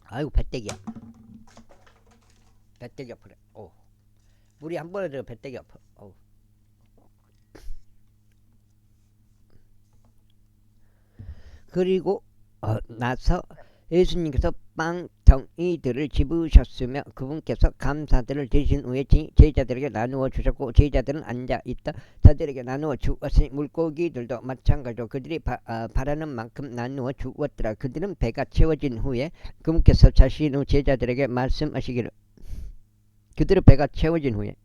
아이고 배때기야. 배때기 아프래. 물이 한 번에 들어 배때기 아파. 그리고 나서 예수님께서 빵 덩이들을 집으셨으며 그분께서 감사들을 드신 후에 제자들에게 나누어 주셨고 제자들은 앉아있다 자들에게 나누어 주었으니 물고기들도 마찬가지로 그들이 바라는 만큼 나누어 주었더라. 그들은 배가 채워진 후에 그분께서 자신의 제자들에게 말씀하시기를 그들의 배가 채워진 후에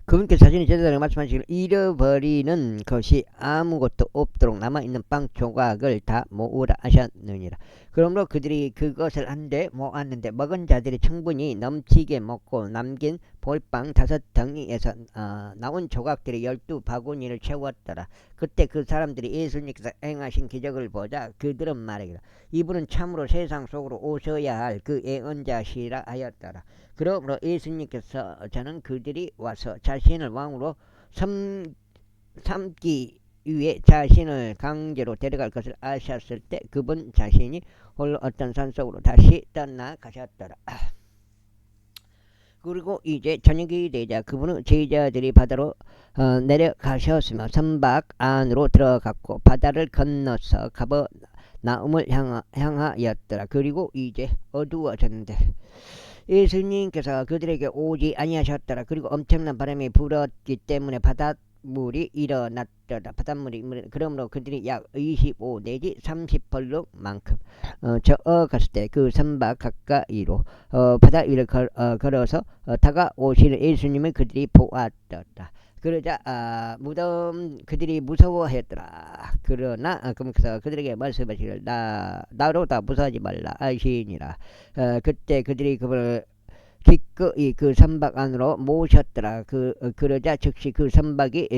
그분께서 자신의 제자들에게 말씀하시기를 잃어버리는 것이 아무것도 없도록 남아있는 빵 조각을 다 모으라 하셨느니라. 그러므로 그들이 그것을 한데 모았는데 먹은 자들이 충분히 넘치게 먹고 남긴 볼빵 5덩이에서 나온 조각들이 12바구니를 채웠더라. 그때 그 사람들이 예수님께서 행하신 기적을 보자 그들은 말하기를 이분은 참으로 세상 속으로 오셔야 할 그 예언자시라 하였더라. 그러므로 예수님께서 저는 그들이 와서 자신을 왕으로 삼기 위해 자신을 강제로 데려갈 것을 아셨을 때 그분 자신이 홀로 어떤 산속으로 다시 떠나가셨더라. 그리고 이제 저녁이 되자 그분은 제자들이 바다로 내려가셨으며 선박 안으로 들어갔고 바다를 건너서 가버나움을 향하였더라. 그리고 이제 어두워졌는데 예수님께서 그들에게 오지 아니하셨더라. 그리고 엄청난 바람이 불었기 때문에 바닷물이 일어났더라. 그러므로 그들이 약 25 내지 30벌룩만큼 저어갔을 때 그 선박 가까이로 바다 위를 걸어서 다가오시는 예수님을 그들이 보았더라. 그러자 그들이 무서워하였더라. 그러나 그러면서 그들에게 말씀하시기를 나로 다 무서워하지 말라 하시니라. 그때 그들이 그분을 기꺼이 그 선박 안으로 모셨더라. 그러자 즉시 그 선박이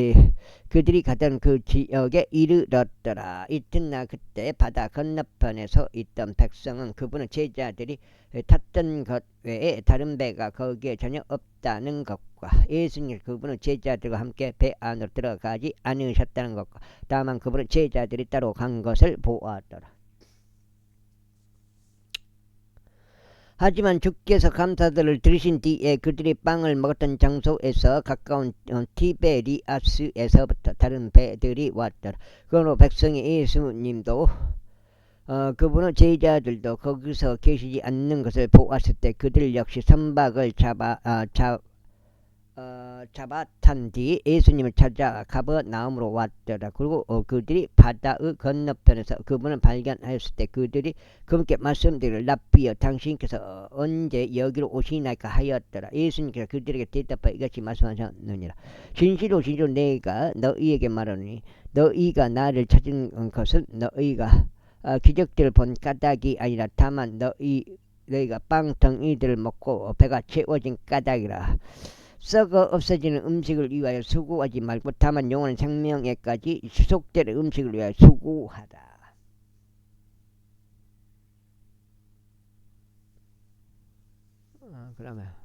그들이 가던 그 지역에 이르렀더라. 이튿날 그때 바다 건너편에 서 있던 백성은 그분의 제자들이 탔던 것 외에 다른 배가 거기에 전혀 없다는 것과 예수님 그분의 제자들과 함께 배 안으로 들어가지 않으셨다는 것과 다만 그분의 제자들이 따로 간 것을 보았더라. 하지만 주께서 감사들을 들으신 뒤에 그들이 빵을 먹었던 장소에서 가까운 티베리아스에서부터 다른 배들이 왔더라. 그러므로 백성이 예수님도 그분의 제자들도 거기서 계시지 않는 것을 보았을 때 그들 역시 선박을 잡아탄 뒤 예수님을 찾아 가버나움으로 왔더라. 그리고 그들이 바다의 건너편에서 그분을 발견하였을 때 그들이 그분께 말씀드리기를 랍비여 당신께서 언제 여기로 오시나이까 하였더라. 예수님께서 그들에게 대답하여 이같이 말씀하셨느니라. 진실로 진실로 내가 너희에게 말하노니 너희가 나를 찾은 것은 너희가 기적들을 본 까닭이 아니라 다만 너희가 빵덩이들을 먹고 배가 채워진 까닭이라. 썩어 없어지는 음식을 위하여 수고하지 말고 다만 영원한 생명에까지 지속되는 음식을 위하여 수고하다. 그러면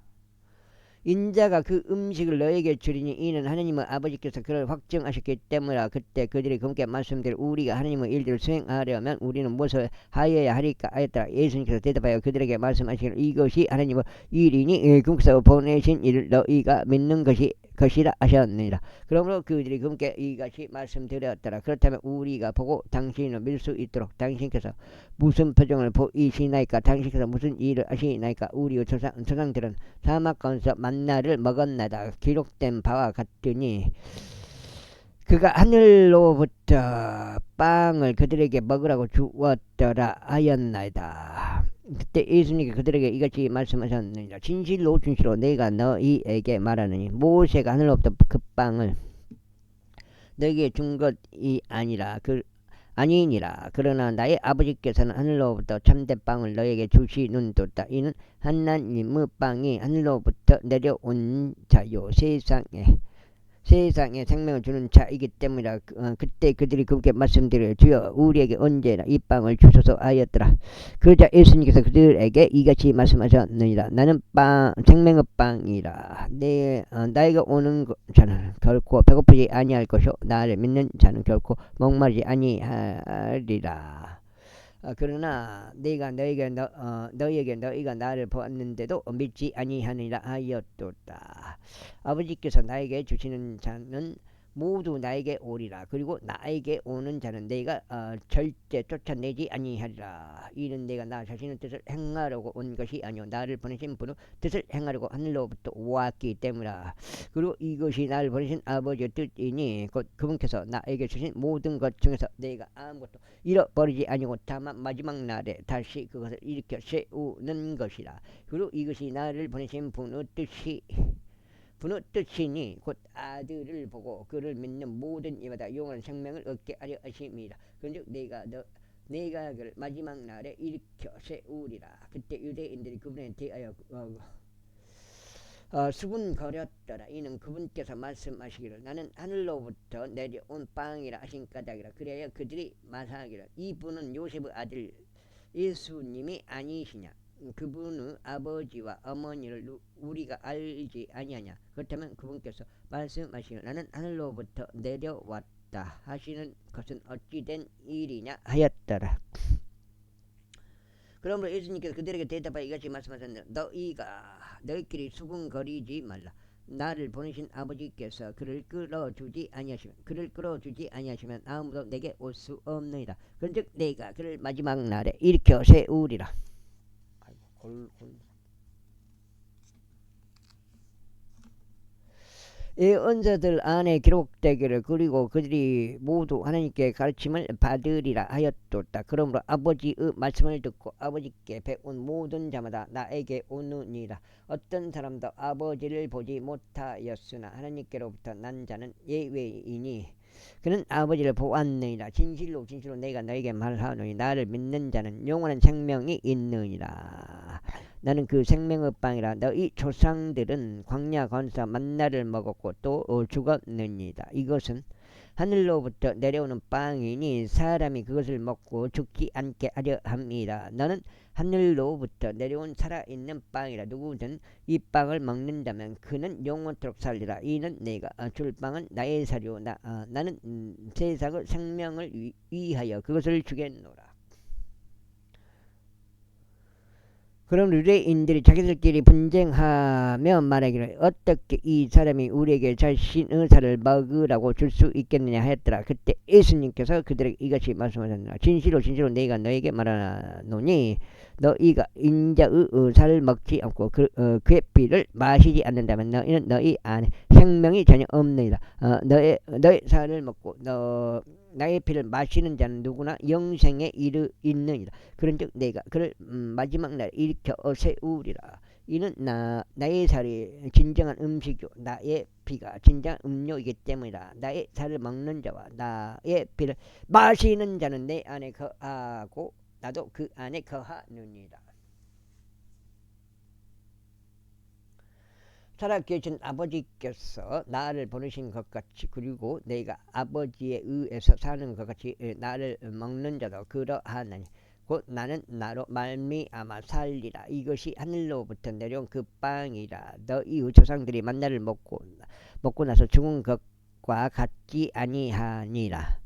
인자가 그 음식을 너에게 주리니 이는 하나님의 아버지께서 그를 확정하셨기 때문이라. 그때 그들이 그분께 말씀드려 우리가 하나님의 일들을 수행하려면 우리는 무엇을 하여야 하리까 하였더라. 예수님께서 대답하여 그들에게 말씀하시기를 이것이 하나님의 일이니 그분께서 보내신 일을 너희가 믿는 것이라 하셨느니라. 그러므로 그들이 그분께 이같이 말씀드렸더라. 그렇다면 우리가 보고 당신을 믿을 수 있도록 당신께서 무슨 표정을 보이시나이까? 당신께서 무슨 일을 하시나이까? 우리의 조상들은 사막 가운데서 만나를 먹었나이다. 기록된 바와 같으니 그가 하늘로부터 빵을 그들에게 먹으라고 주었더라 하였나이다. 그때 예수님이 그들에게 이같이 말씀하셨느니라. 진실로 진실로 내가 너희에게 말하느니 모세가 하늘로부터 그 빵을 너희에게 준 것이 아니니라. 그러나 나의 아버지께서는 하늘로부터 참된 빵을 너희에게 주시는도다. 이는 하나님의 빵이 하늘로부터 내려온 자요 세상에 생명을 주는 자이기 때문이라. 그때 그들이 그분께 말씀드려 주여 우리에게 언제나 이 빵을 주소서 하였더라. 그러자 예수님께서 그들에게 이같이 말씀하셨느니라. 나는 생명의 빵이라. 나에게 오는 자는 결코 배고프지 아니할 것이요 나를 믿는 자는 결코 목마르지 아니하리라. 그러나 내가 너희에게 너희가 나를 보았는데도 믿지 아니하니라 하였도다. 아버지께서 나에게 주시는 자는 모두 나에게 오리라. 그리고 나에게 오는 자는 내가 절대 쫓아내지 아니하리라. 이는 내가 나 자신의 뜻을 행하려고 온 것이 아니요 나를 보내신 분의 뜻을 행하려고 하늘로부터 왔기 때문이라. 그리고 이것이 나를 보내신 아버지의 뜻이니 곧 그분께서 나에게 주신 모든 것 중에서 내가 아무것도 잃어버리지 아니고 다만 마지막 날에 다시 그것을 일으켜 세우는 것이라. 그리고 이것이 나를 보내신 분의 뜻이니 곧 아들을 보고 그를 믿는 모든 이마다 영원한 생명을 얻게 하려 하심이라. 그런즉 내가 그를 마지막 날에 일으켜 세우리라. 그때 유대인들이 그분에 대하여 수군거렸더라. 이는 그분께서 말씀하시기를 나는 하늘로부터 내려온 빵이라 하신 까닭이라. 그래야 그들이 말하기를 이분은 요셉의 아들 예수님이 아니시냐? 그분의 아버지와 어머니를 우리가 알지 아니하냐? 그렇다면 그분께서 말씀하시기를 나는 하늘로부터 내려왔다 하시는 것은 어찌된 일이냐 하였더라. 그러므로 예수님께서 그들에게 대답하여 이같이 말씀하셨느니라. 너희끼리 수군거리지 말라. 나를 보내신 아버지께서 그를 끌어주지 아니하시면 아무도 내게 올 수 없느니라. 그런즉 내가 그를 마지막 날에 일으켜 세우리라. 예언자들 안에 기록되기를 그리고 그들이 모두 하나님께 가르침을 받으리라 하였도다. 그러므로 아버지의 말씀을 듣고 아버지께 배운 모든 자마다 나에게 오느니라. 어떤 사람도 아버지를 보지 못하였으나 하나님께로부터 난 자는 예외이니 그는 아버지를 보았느니라. 진실로 진실로 내가 너에게 말하노니 나를 믿는 자는 영원한 생명이 있느니라. 나는 그 생명의 빵이라. 너희 조상들은 광야 건사 만나를 먹었고 또 죽었느니라. 이것은 하늘로부터 내려오는 빵이니 사람이 그것을 먹고 죽지 않게 하려 함이라. 너는 하늘로부터 내려온 살아있는 빵이라. 누구든 이 빵을 먹는다면 그는 영원토록 살리라. 이는 내가 줄 빵은 나의 살이요 나는 세상의 생명을 위하여 그것을 주겠노라. 그럼 유대인들이 자기들끼리 분쟁하며 말하기를 어떻게 이 사람이 우리에게 자신의 살을 먹으라고 줄 수 있겠느냐 하였더라. 그때 예수님께서 그들에게 이같이 말씀하셨느니라. 진실로 진실로 내가 너에게 말하노니 너희가 인자의 살을 먹지 않고 그의 피를 마시지 않는다면 너희는 너희 안에 생명이 전혀 없느니라. 너의 살을 먹고 나의 피를 마시는 자는 누구나 영생에 이르느니라. 그런즉 내가 그를 마지막 날 일으켜 세우리라. 이는 나의 살이 진정한 음식이요 나의 피가 진정한 음료이기 때문이라. 나의 살을 먹는 자와 나의 피를 마시는 자는 내 안에 거하고 나도 그 안에 거하느니라. 살아계신 아버지께서 나를 보내신 것 같이 그리고 내가 아버지에 의해서 사는 것 같이 나를 먹는 자도 그러하나니 곧 나는 나로 말미암아 살리라. 이것이 하늘로부터 내려온 그 빵이라. 너희 조상들이 만나를 먹고 나서 죽은 것과 같지 아니하니라.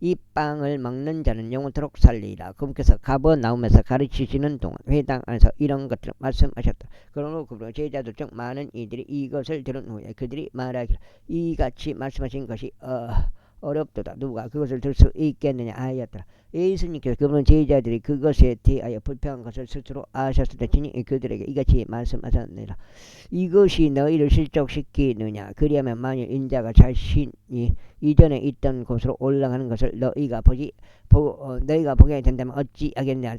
이 빵을 먹는 자는 영원토록 살리라. 그분께서 가버나움에서 가르치시는 동안 회당 안에서 이런 것들을 말씀하셨다. 그러므로 그분 제자들 중 많은 이들이 이것을 들은 후에 그들이 말하기를 이같이 말씀하신 것이 어렵도다. 누가 그것을 들 수 있겠느냐 하였더라. 예수님께서 그분 제자들이 그것에 대하여 불평한 것을 스스로 아셨을 때 친히 그들에게 이같이 말씀하셨느니라. 이것이 너희를 실족시키느냐. 그리하면 만일 인자가 자신이 이전에 있던 곳으로 올라가는 것을 너희가 보게 된다면 어찌하겠냐.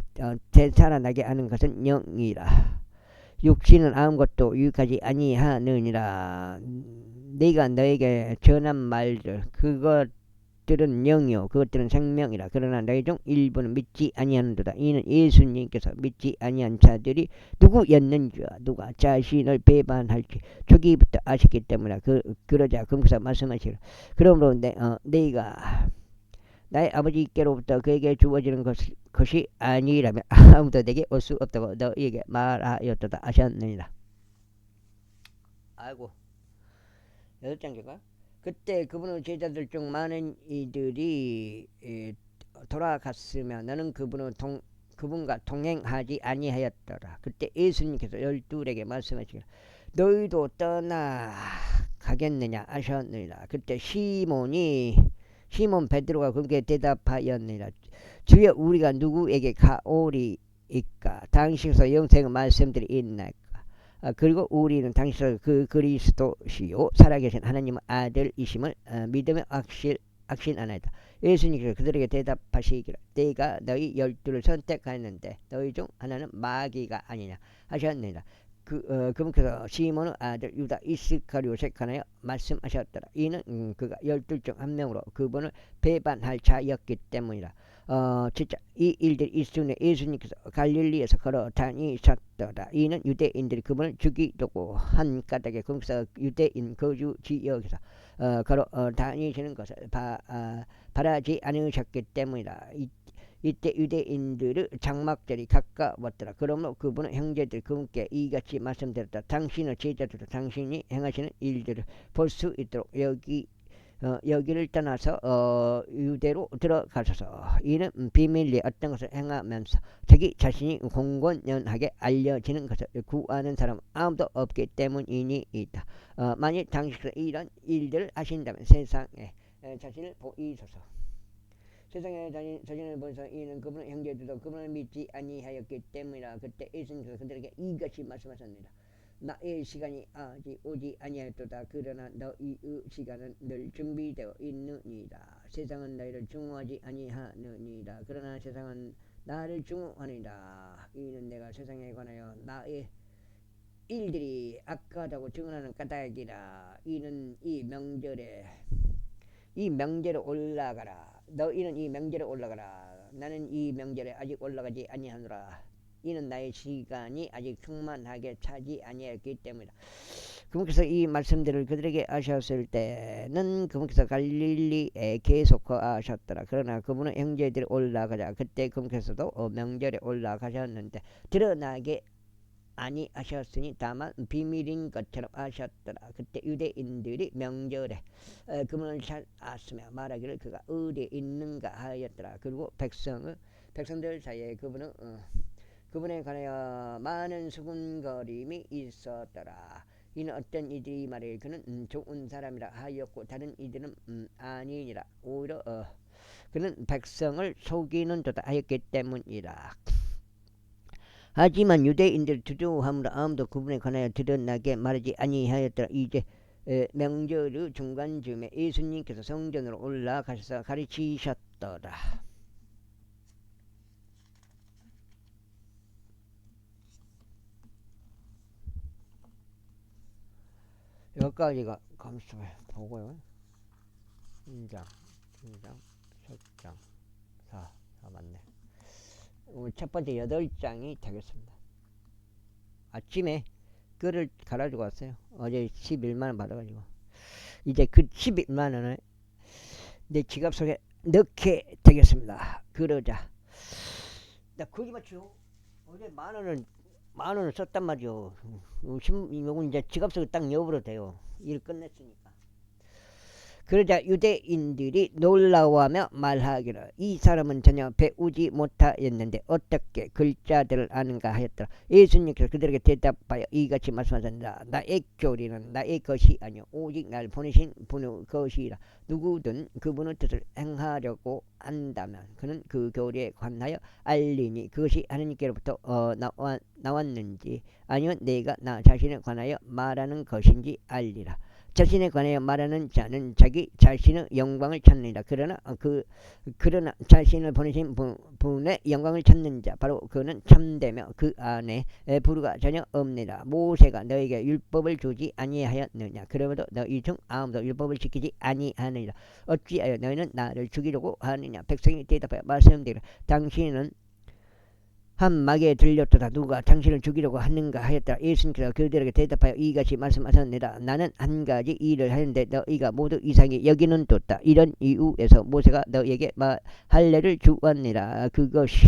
되살아나게 하는 것은 영이라. 육신은 아무것도 유익하지 아니하느니라. 네가 너에게 전한 말들 그것들은 영이요 그것들은 생명이라. 그러나 너희 중 일부는 믿지 아니하는도다. 이는 예수님께서 믿지 아니한 자들이 누구였는지와 누가 자신을 배반할지 초기부터 아셨기 때문이라. 그러자 금사 말씀하시기를 그러므로 네가 나의 아버지께로부터 그에게 주어지는 것이 아니라면 아무도 내게 올 수 없다고 너희에게 말하였도다 하셨느니라. 아이고 8장인가? 그때 그분의 제자들 중 많은 이들이 돌아갔으며 너는 그분과 동행하지 아니하였더라. 그때 예수님께서 12에게 말씀하시기를 너희도 떠나가겠느냐 하셨느니라. 그때 시몬 베드로가 그분께 대답하였느니라. 주여 우리가 누구에게 가오리이까? 당신께서 영생의 말씀들이 있나이까? 그리고 우리는 당신께서 그 그리스도시요 살아계신 하나님의 아들이심을 믿으며 확신하나이다. 예수님께서 그들에게 대답하시기를 내가 너희 12를 선택하였는데 너희 중 하나는 마귀가 아니냐 하셨느니라. 그분께서 시몬의 아들 유다 이스카리옷에 관하여 말씀하셨더라. 이는 그가 12 중 한 명으로 그분을 배반할 자였기 때문이라. 진짜 이 일들이 있으니 예수님께서 갈릴리에서 걸어 다니셨더라. 이는 유대인들이 그분을 죽이려고 한 까닭에 그분께서 유대인 거주 지역에서 걸어 다니시는 것을 바라지 않으셨기 때문이라. 이때 유대인들의 장막들이 가까웠더라. 그러므로 그분은 형제들 그분께 이같이 말씀드렸다. 당신의 제자들도 당신이 행하시는 일들을 볼 수 있도록 여기를 떠나서 유대로 들어가셔서 이는 비밀리에 어떤 것을 행하면서 자기 자신이 공공연하게 알려지는 것을 구하는 사람 아무도 없기 때문이니이다. 만일 당신께서 이런 일들을 하신다면 세상에 자신을 보이소서. 세상에 자신을 보면서 이는 그분의 형제들도 그분을 믿지 아니하였기 때문이라. 그때 예수님께서 그들에게 이같이 말씀하셨느니라. 나의 시간이 아직 오지 아니하였도다. 그러나 너희의 시간은 늘 준비되어 있느니라. 세상은 너희를 증오하지 아니하느니라. 그러나 세상은 나를 증오하느니라. 이는 내가 세상에 관하여 나의 일들이 악하다고 증언하는 까닭이라. 이는 이 명절에 올라가라. 너희는 이 명절에 올라가라. 나는 이 명절에 아직 올라가지 아니하노라. 이는 나의 시간이 아직 충만하게 차지 아니했기 때문이다. 그분께서 이 말씀들을 그들에게 하셨을 때는 그분께서 갈릴리에 계속 거하셨더라. 그러나 그분은 형제들이 올라가자. 그때 그분께서도 명절에 올라가셨는데 드러나게 아니하셨으니 다만 비밀인 것처럼 하셨더라. 그때 유대인들이 명절에 그분을 잘 아으며 말하기를 그가 어디에 있는가 하였더라. 그리고 백성들 사이에 그분에 관하여 많은 수군거림이 있었더라. 이는 어떤 이들이 말해 그는 좋은 사람이라 하였고 다른 이들은 아니니라. 오히려 그는 백성을 속이는 도다 하였기 때문이라. 하지만 유대인들 두려워함으로 아무도 그분에 관하여 드러나게 말하지 아니하였더라. 이제 명절의 중간쯤에 예수님께서 성전으로 올라가셔서 가르치셨더라. 여기까지가 감수해 보고요. 1장, 2장, 3장, 4 맞네. 첫 번째 8장이 되겠습니다. 아침에 글을 갈아주고 왔어요. 어제 11만원 받아가지고 이제 그 11만원을 내 지갑 속에 넣게 되겠습니다. 그러자 나 거짓말 치고 어제 만원을 썼단 말이요. 이거 이제 지갑 속에 딱 넣어버려도 돼요. 일 끝냈으니까. 그러자 유대인들이 놀라워하며 말하기를 이 사람은 전혀 배우지 못하였는데 어떻게 글자들을 아는가 하였더라. 예수님께서 그들에게 대답하여 이같이 말씀하셨다. 나의 교리는 나의 것이 아니요 오직 날 보내신 분의 것이라. 누구든 그분의 뜻을 행하려고 한다면 그는 그 교리에 관하여 알리니 그것이 하느님께로부터 나왔는지 아니면 내가 나 자신에 관하여 말하는 것인지 알리라. 자신에 관하여 말하는 자는 자기 자신의 영광을 찾느니라. 그러나 자신을 보내신 분의 영광을 찾는 자 바로 그는 참되며 그 안에 불의가 전혀 없느니라. 모세가 너에게 율법을 주지 아니하였느냐. 그러므로 너희 중 아무도 율법을 지키지 아니하느니라. 어찌하여 너희는 나를 죽이려고 하느냐. 백성이 대답하여 말씀드리라. 당신은 한 막에 들렸도다. 누가 당신을 죽이려고 하는가 하였더라. 예수님께서 그들에게 대답하여 이같이 말씀하셨느니라. 나는 한 가지 일을 하는데 너희가 모두 이상히 여기는 뒀다. 이런 이유에서 모세가 너희에게 할례를 주었느니라. 그것이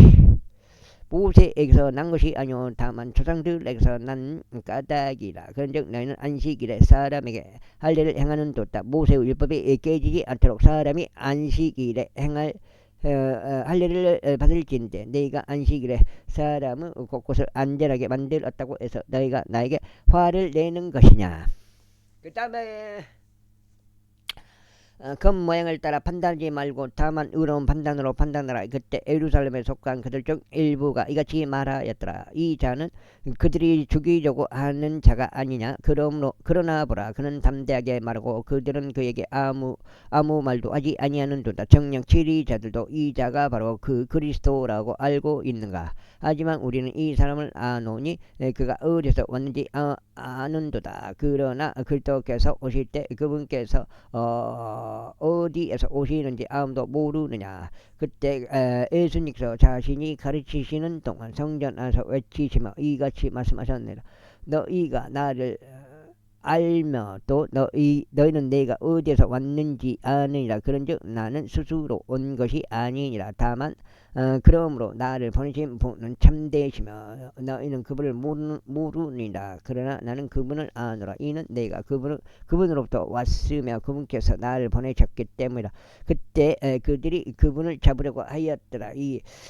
모세에게서 난 것이 아니오 다만 조상들에게서 난 까닭이라. 그런즉 너희는 안식일에 사람에게 할례를 행하는 뒀다. 모세의 율법이 깨지지 않도록 사람이 안식일에 행할 할례를 받을진대 너희가 안식일에 사람은 곳곳을 안전하게 만들었다고 해서 너희가 나에게 화를 내는 것이냐. 그 다음에 겉모양을 따라 판단하지 말고 다만 의로운 판단으로 판단하라. 그때 예루살렘에 속한 그들 중 일부가 이같이 말하였더라. 이 자는 그들이 죽이려고 하는 자가 아니냐. 그러나 보라 그는 담대하게 말하고 그들은 그에게 아무 말도 하지 아니하는도다. 정녕 치리자들도 이 자가 바로 그 그리스도라고 알고 있는가. 하지만 우리는 이 사람을 아노니 그가 어디서 왔는지 아는도다. 그러나 그리스도께서 오실 때 그분께서 어디에서 오시는지 아무도 모르느냐. 그때 예수님께서 자신이 가르치시는 동안 성전 안에서 외치시며 이같이 말씀하셨느니라. 너희가 나를 알며 또 너희는 내가 어디에서 왔는지 아느니라. 그런즉 나는 스스로 온 것이 아니니라. 다만 그러므로 나를 보내신 분은 참되시며 너희는 그분을 모르니라. 그러나 나는 그분을 아노라. 이는 내가 그분으로부터 왔으며 그분께서 나를 보내셨기 때문이라. 그때 그들이 그분을 잡으려고 하였더라.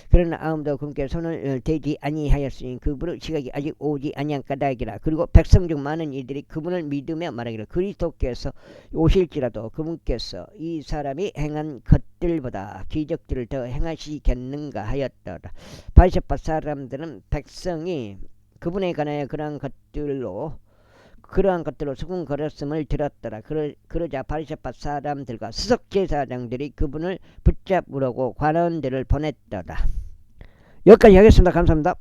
그러나 아무도 그분께 손을 대지 아니하였으니 그분의 시각이 아직 오지 아니한 까닭이라. 그리고 백성 중 많은 이들이 그분을 믿으며 말하기를 그리스도께서 오실지라도 그분께서 이 사람이 행한 것들보다 기적들을 더 행하시겠는가 하였더라. 바리새파 사람들은 백성이 그분에 관하여 그러한 것들로 수군거렸음을 들었더라. 그러자 바리새파 사람들과 수석제사장들이 그분을 붙잡으려고 관원들을 보냈더라. 여기까지 하겠습니다. 감사합니다.